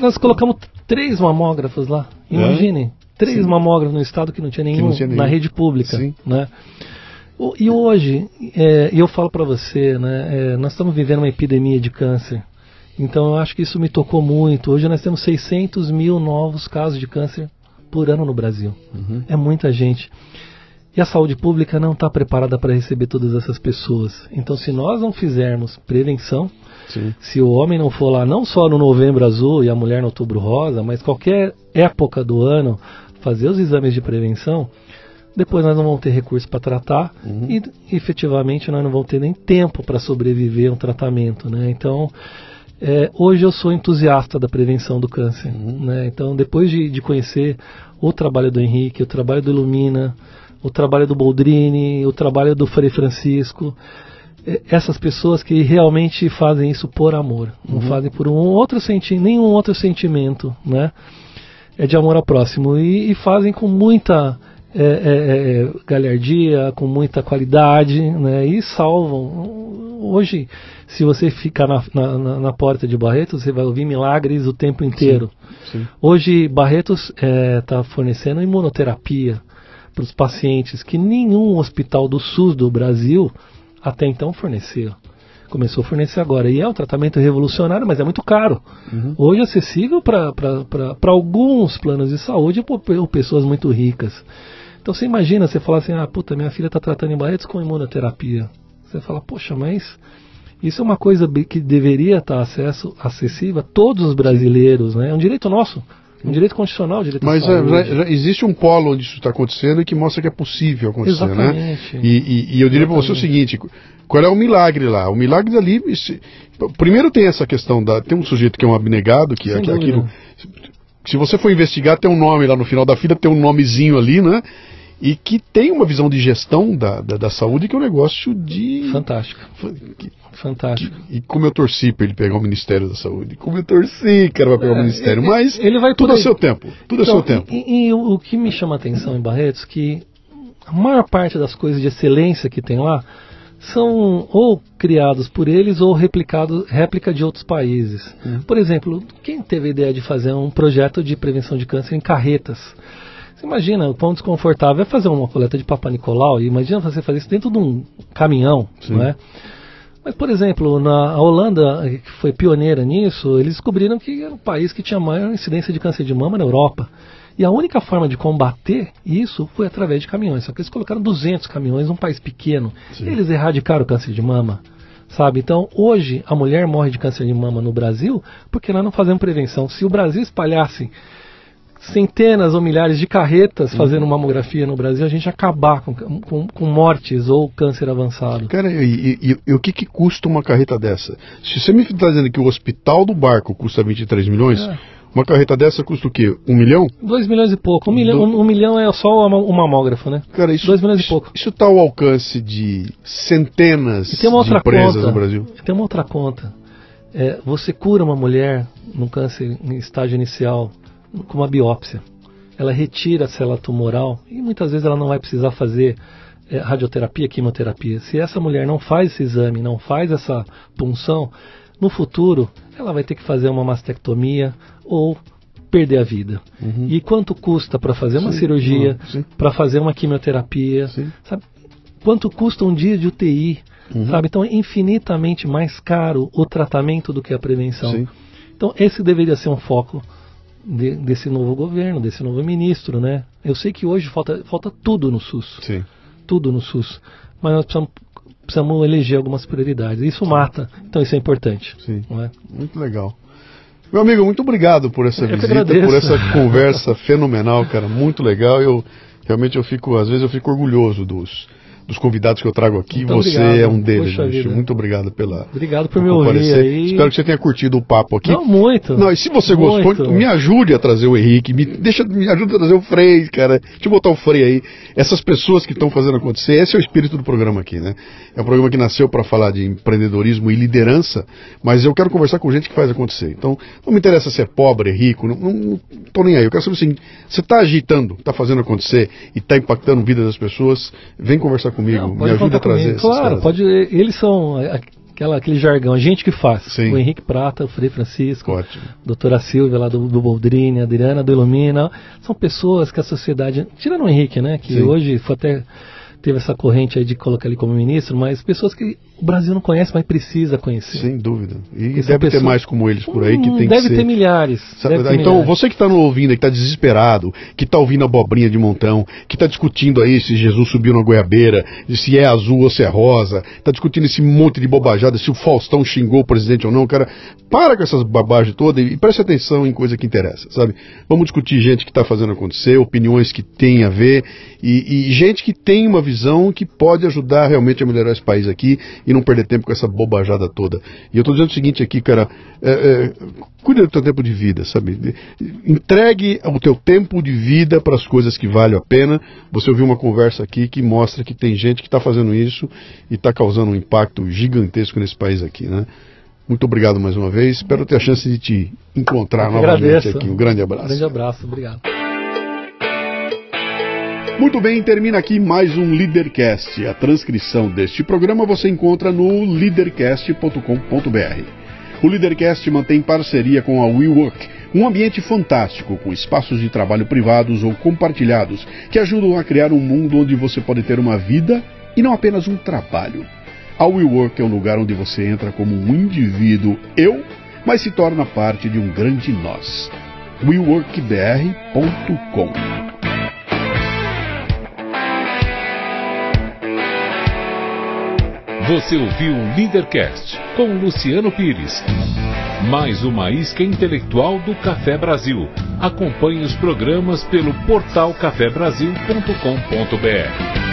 Nós colocamos 3 mamógrafos lá. Imagine, 3 mamógrafos no estado que não tinha nenhum, na rede pública. Né? E hoje, eu falo para você, né, nós estamos vivendo uma epidemia de câncer. Então eu acho que isso me tocou muito. Hoje nós temos 600 mil novos casos de câncer por ano no Brasil. É muita gente. E a saúde pública não está preparada para receber todas essas pessoas. Então se nós não fizermos prevenção, se o homem não for lá, não só no Novembro Azul e a mulher no Outubro Rosa, mas qualquer época do ano, fazer os exames de prevenção, depois nós não vamos ter recurso para tratar e efetivamente nós não vamos ter nem tempo para sobreviver a um tratamento. Né? Então, hoje eu sou entusiasta da prevenção do câncer. Né? Então, depois de conhecer o trabalho do Henrique, o trabalho do Ilumina, o trabalho do Boldrini, o trabalho do Frei Francisco, essas pessoas que realmente fazem isso por amor, não fazem por nenhum outro sentimento, né? É de amor ao próximo e fazem com muita galhardia, com muita qualidade, né? E salvam. Hoje, se você ficar na porta de Barretos, você vai ouvir milagres o tempo inteiro. Hoje, Barretos está fornecendo imunoterapia para os pacientes que nenhum hospital do SUS do Brasil até então forneceu. Começou a fornecer agora. E é um tratamento revolucionário, mas é muito caro. Hoje é acessível para alguns planos de saúde por pessoas muito ricas. Então você imagina, você fala assim, minha filha está tratando em Barretos com imunoterapia. Você fala, poxa, mas isso é uma coisa que deveria estar acessível a todos os brasileiros, né? É um direito nosso. Um direito constitucional, direito à saúde. Mas já existe um polo onde isso está acontecendo e que mostra que é possível acontecer. Exatamente. Né? E eu diria para você o seguinte, qual é o milagre lá? O milagre dali, primeiro tem essa questão, tem um sujeito que é um abnegado, que é aquilo, se você for investigar, tem um nome lá no final da fila, tem um nomezinho ali, né? E que tem uma visão de gestão da saúde que é um negócio de... Fantástico. Fantástico. E como eu torci para ele pegar o Ministério da Saúde. Como eu torci, cara, para pegar o Ministério. Mas ele vai tudo a seu tempo. Tudo a seu tempo. E o que me chama a atenção em Barretos é que a maior parte das coisas de excelência que tem lá são ou criados por eles ou réplica de outros países. Por exemplo, quem teve a ideia de fazer um projeto de prevenção de câncer em carretas? Você imagina, o quão desconfortável é fazer uma coleta de Papa Nicolau, e imagina você fazer isso dentro de um caminhão, não é? Mas, por exemplo, a Holanda, que foi pioneira nisso, eles descobriram que era o país que tinha maior incidência de câncer de mama na Europa. E a única forma de combater isso foi através de caminhões. Só que eles colocaram 200 caminhões num país pequeno. E eles erradicaram o câncer de mama. Sabe? Então, hoje, a mulher morre de câncer de mama no Brasil porque nós não fazemos prevenção. Se o Brasil espalhasse centenas ou milhares de carretas fazendo mamografia no Brasil, a gente ia acabar com mortes ou câncer avançado. Cara, e o que custa uma carreta dessa? Se você me está dizendo que o Hospital do Barco custa 23 milhões, uma carreta dessa custa o quê? 1 milhão? 2 milhões e pouco. 1 milhão é só o mamógrafo, né? Cara, 2 milhões e pouco. Isso está ao alcance de centenas de empresas no Brasil. Tem uma outra conta. Você cura uma mulher num câncer em estágio inicial com uma biópsia. Ela retira a célula tumoral e muitas vezes ela não vai precisar fazer radioterapia, quimioterapia. Se essa mulher não faz esse exame, não faz essa punção, no futuro ela vai ter que fazer uma mastectomia ou perder a vida. E quanto custa para fazer uma cirurgia, para fazer uma quimioterapia? Sabe? Quanto custa um dia de UTI? Sabe? Então é infinitamente mais caro o tratamento do que a prevenção. Então esse deveria ser um foco desse novo governo, desse novo ministro, né? Eu sei que hoje falta tudo no SUS. Sim. Tudo no SUS. Mas nós precisamos eleger algumas prioridades. Isso mata. Então isso é importante. Sim. Não é? Muito legal. Meu amigo, muito obrigado por essa visita, por essa conversa fenomenal, cara. Muito legal. Realmente às vezes eu fico orgulhoso dos convidados que eu trago aqui. Muito você obrigado. É um deles, bicho. Muito obrigado Obrigado por me ouvir aí. Espero que você tenha curtido o papo aqui. Não, muito. Não, e se você gostou, me ajude a trazer o Henrique, me ajude a trazer o Frei, cara. Deixa eu botar o Frei aí. Essas pessoas que estão fazendo acontecer, esse é o espírito do programa aqui, né? É um programa que nasceu para falar de empreendedorismo e liderança, mas eu quero conversar com gente que faz acontecer. Então, não me interessa se é pobre, rico, não tô nem aí. Eu quero saber o seguinte, você está agitando, está fazendo acontecer e está impactando a vida das pessoas, vem conversar comigo, me ajuda a trazer essas Claro, pode. Eles são aquele jargão, a gente que faz. Sim. O Henrique Prata, o Frei Francisco, ótimo. A doutora Silvia lá do Boldrini, a Adriana do Ilumina. São pessoas que a sociedade, tirando o Henrique, né, que Sim. hoje teve essa corrente aí de colocar ele como ministro, mas pessoas que o Brasil não conhece, mas precisa conhecer. Sem dúvida. E deve ter mais como eles por aí que tem que ser. Deve ter milhares. Então, você que está nos ouvindo, que está desesperado, que está ouvindo abobrinha de montão, que está discutindo aí se Jesus subiu na goiabeira, se é azul ou se é rosa, está discutindo esse monte de bobajada, se o Faustão xingou o presidente ou não, cara, para com essas bobagens todas e preste atenção em coisa que interessa, sabe? Vamos discutir gente que está fazendo acontecer, opiniões que tem a ver e gente que tem uma visão que pode ajudar realmente a melhorar esse país aqui e não perder tempo com essa bobajada toda. E eu estou dizendo o seguinte aqui, cara, cuida do teu tempo de vida, sabe? Entregue o teu tempo de vida para as coisas que valem a pena. Você ouviu uma conversa aqui que mostra que tem gente que está fazendo isso e está causando um impacto gigantesco nesse país aqui, né? Muito obrigado mais uma vez. Espero ter a chance de te encontrar novamente aqui. Um grande abraço. Um grande abraço, obrigado. Muito bem, termina aqui mais um Leadercast. A transcrição deste programa você encontra no leadercast.com.br. O Leadercast mantém parceria com a WeWork, um ambiente fantástico com espaços de trabalho privados ou compartilhados que ajudam a criar um mundo onde você pode ter uma vida e não apenas um trabalho. A WeWork é um lugar onde você entra como um indivíduo mas se torna parte de um grande nós. WeWorkBR.com. Você ouviu o Leadercast com Luciano Pires. Mais uma isca intelectual do Café Brasil. Acompanhe os programas pelo portal cafebrasil.com.br.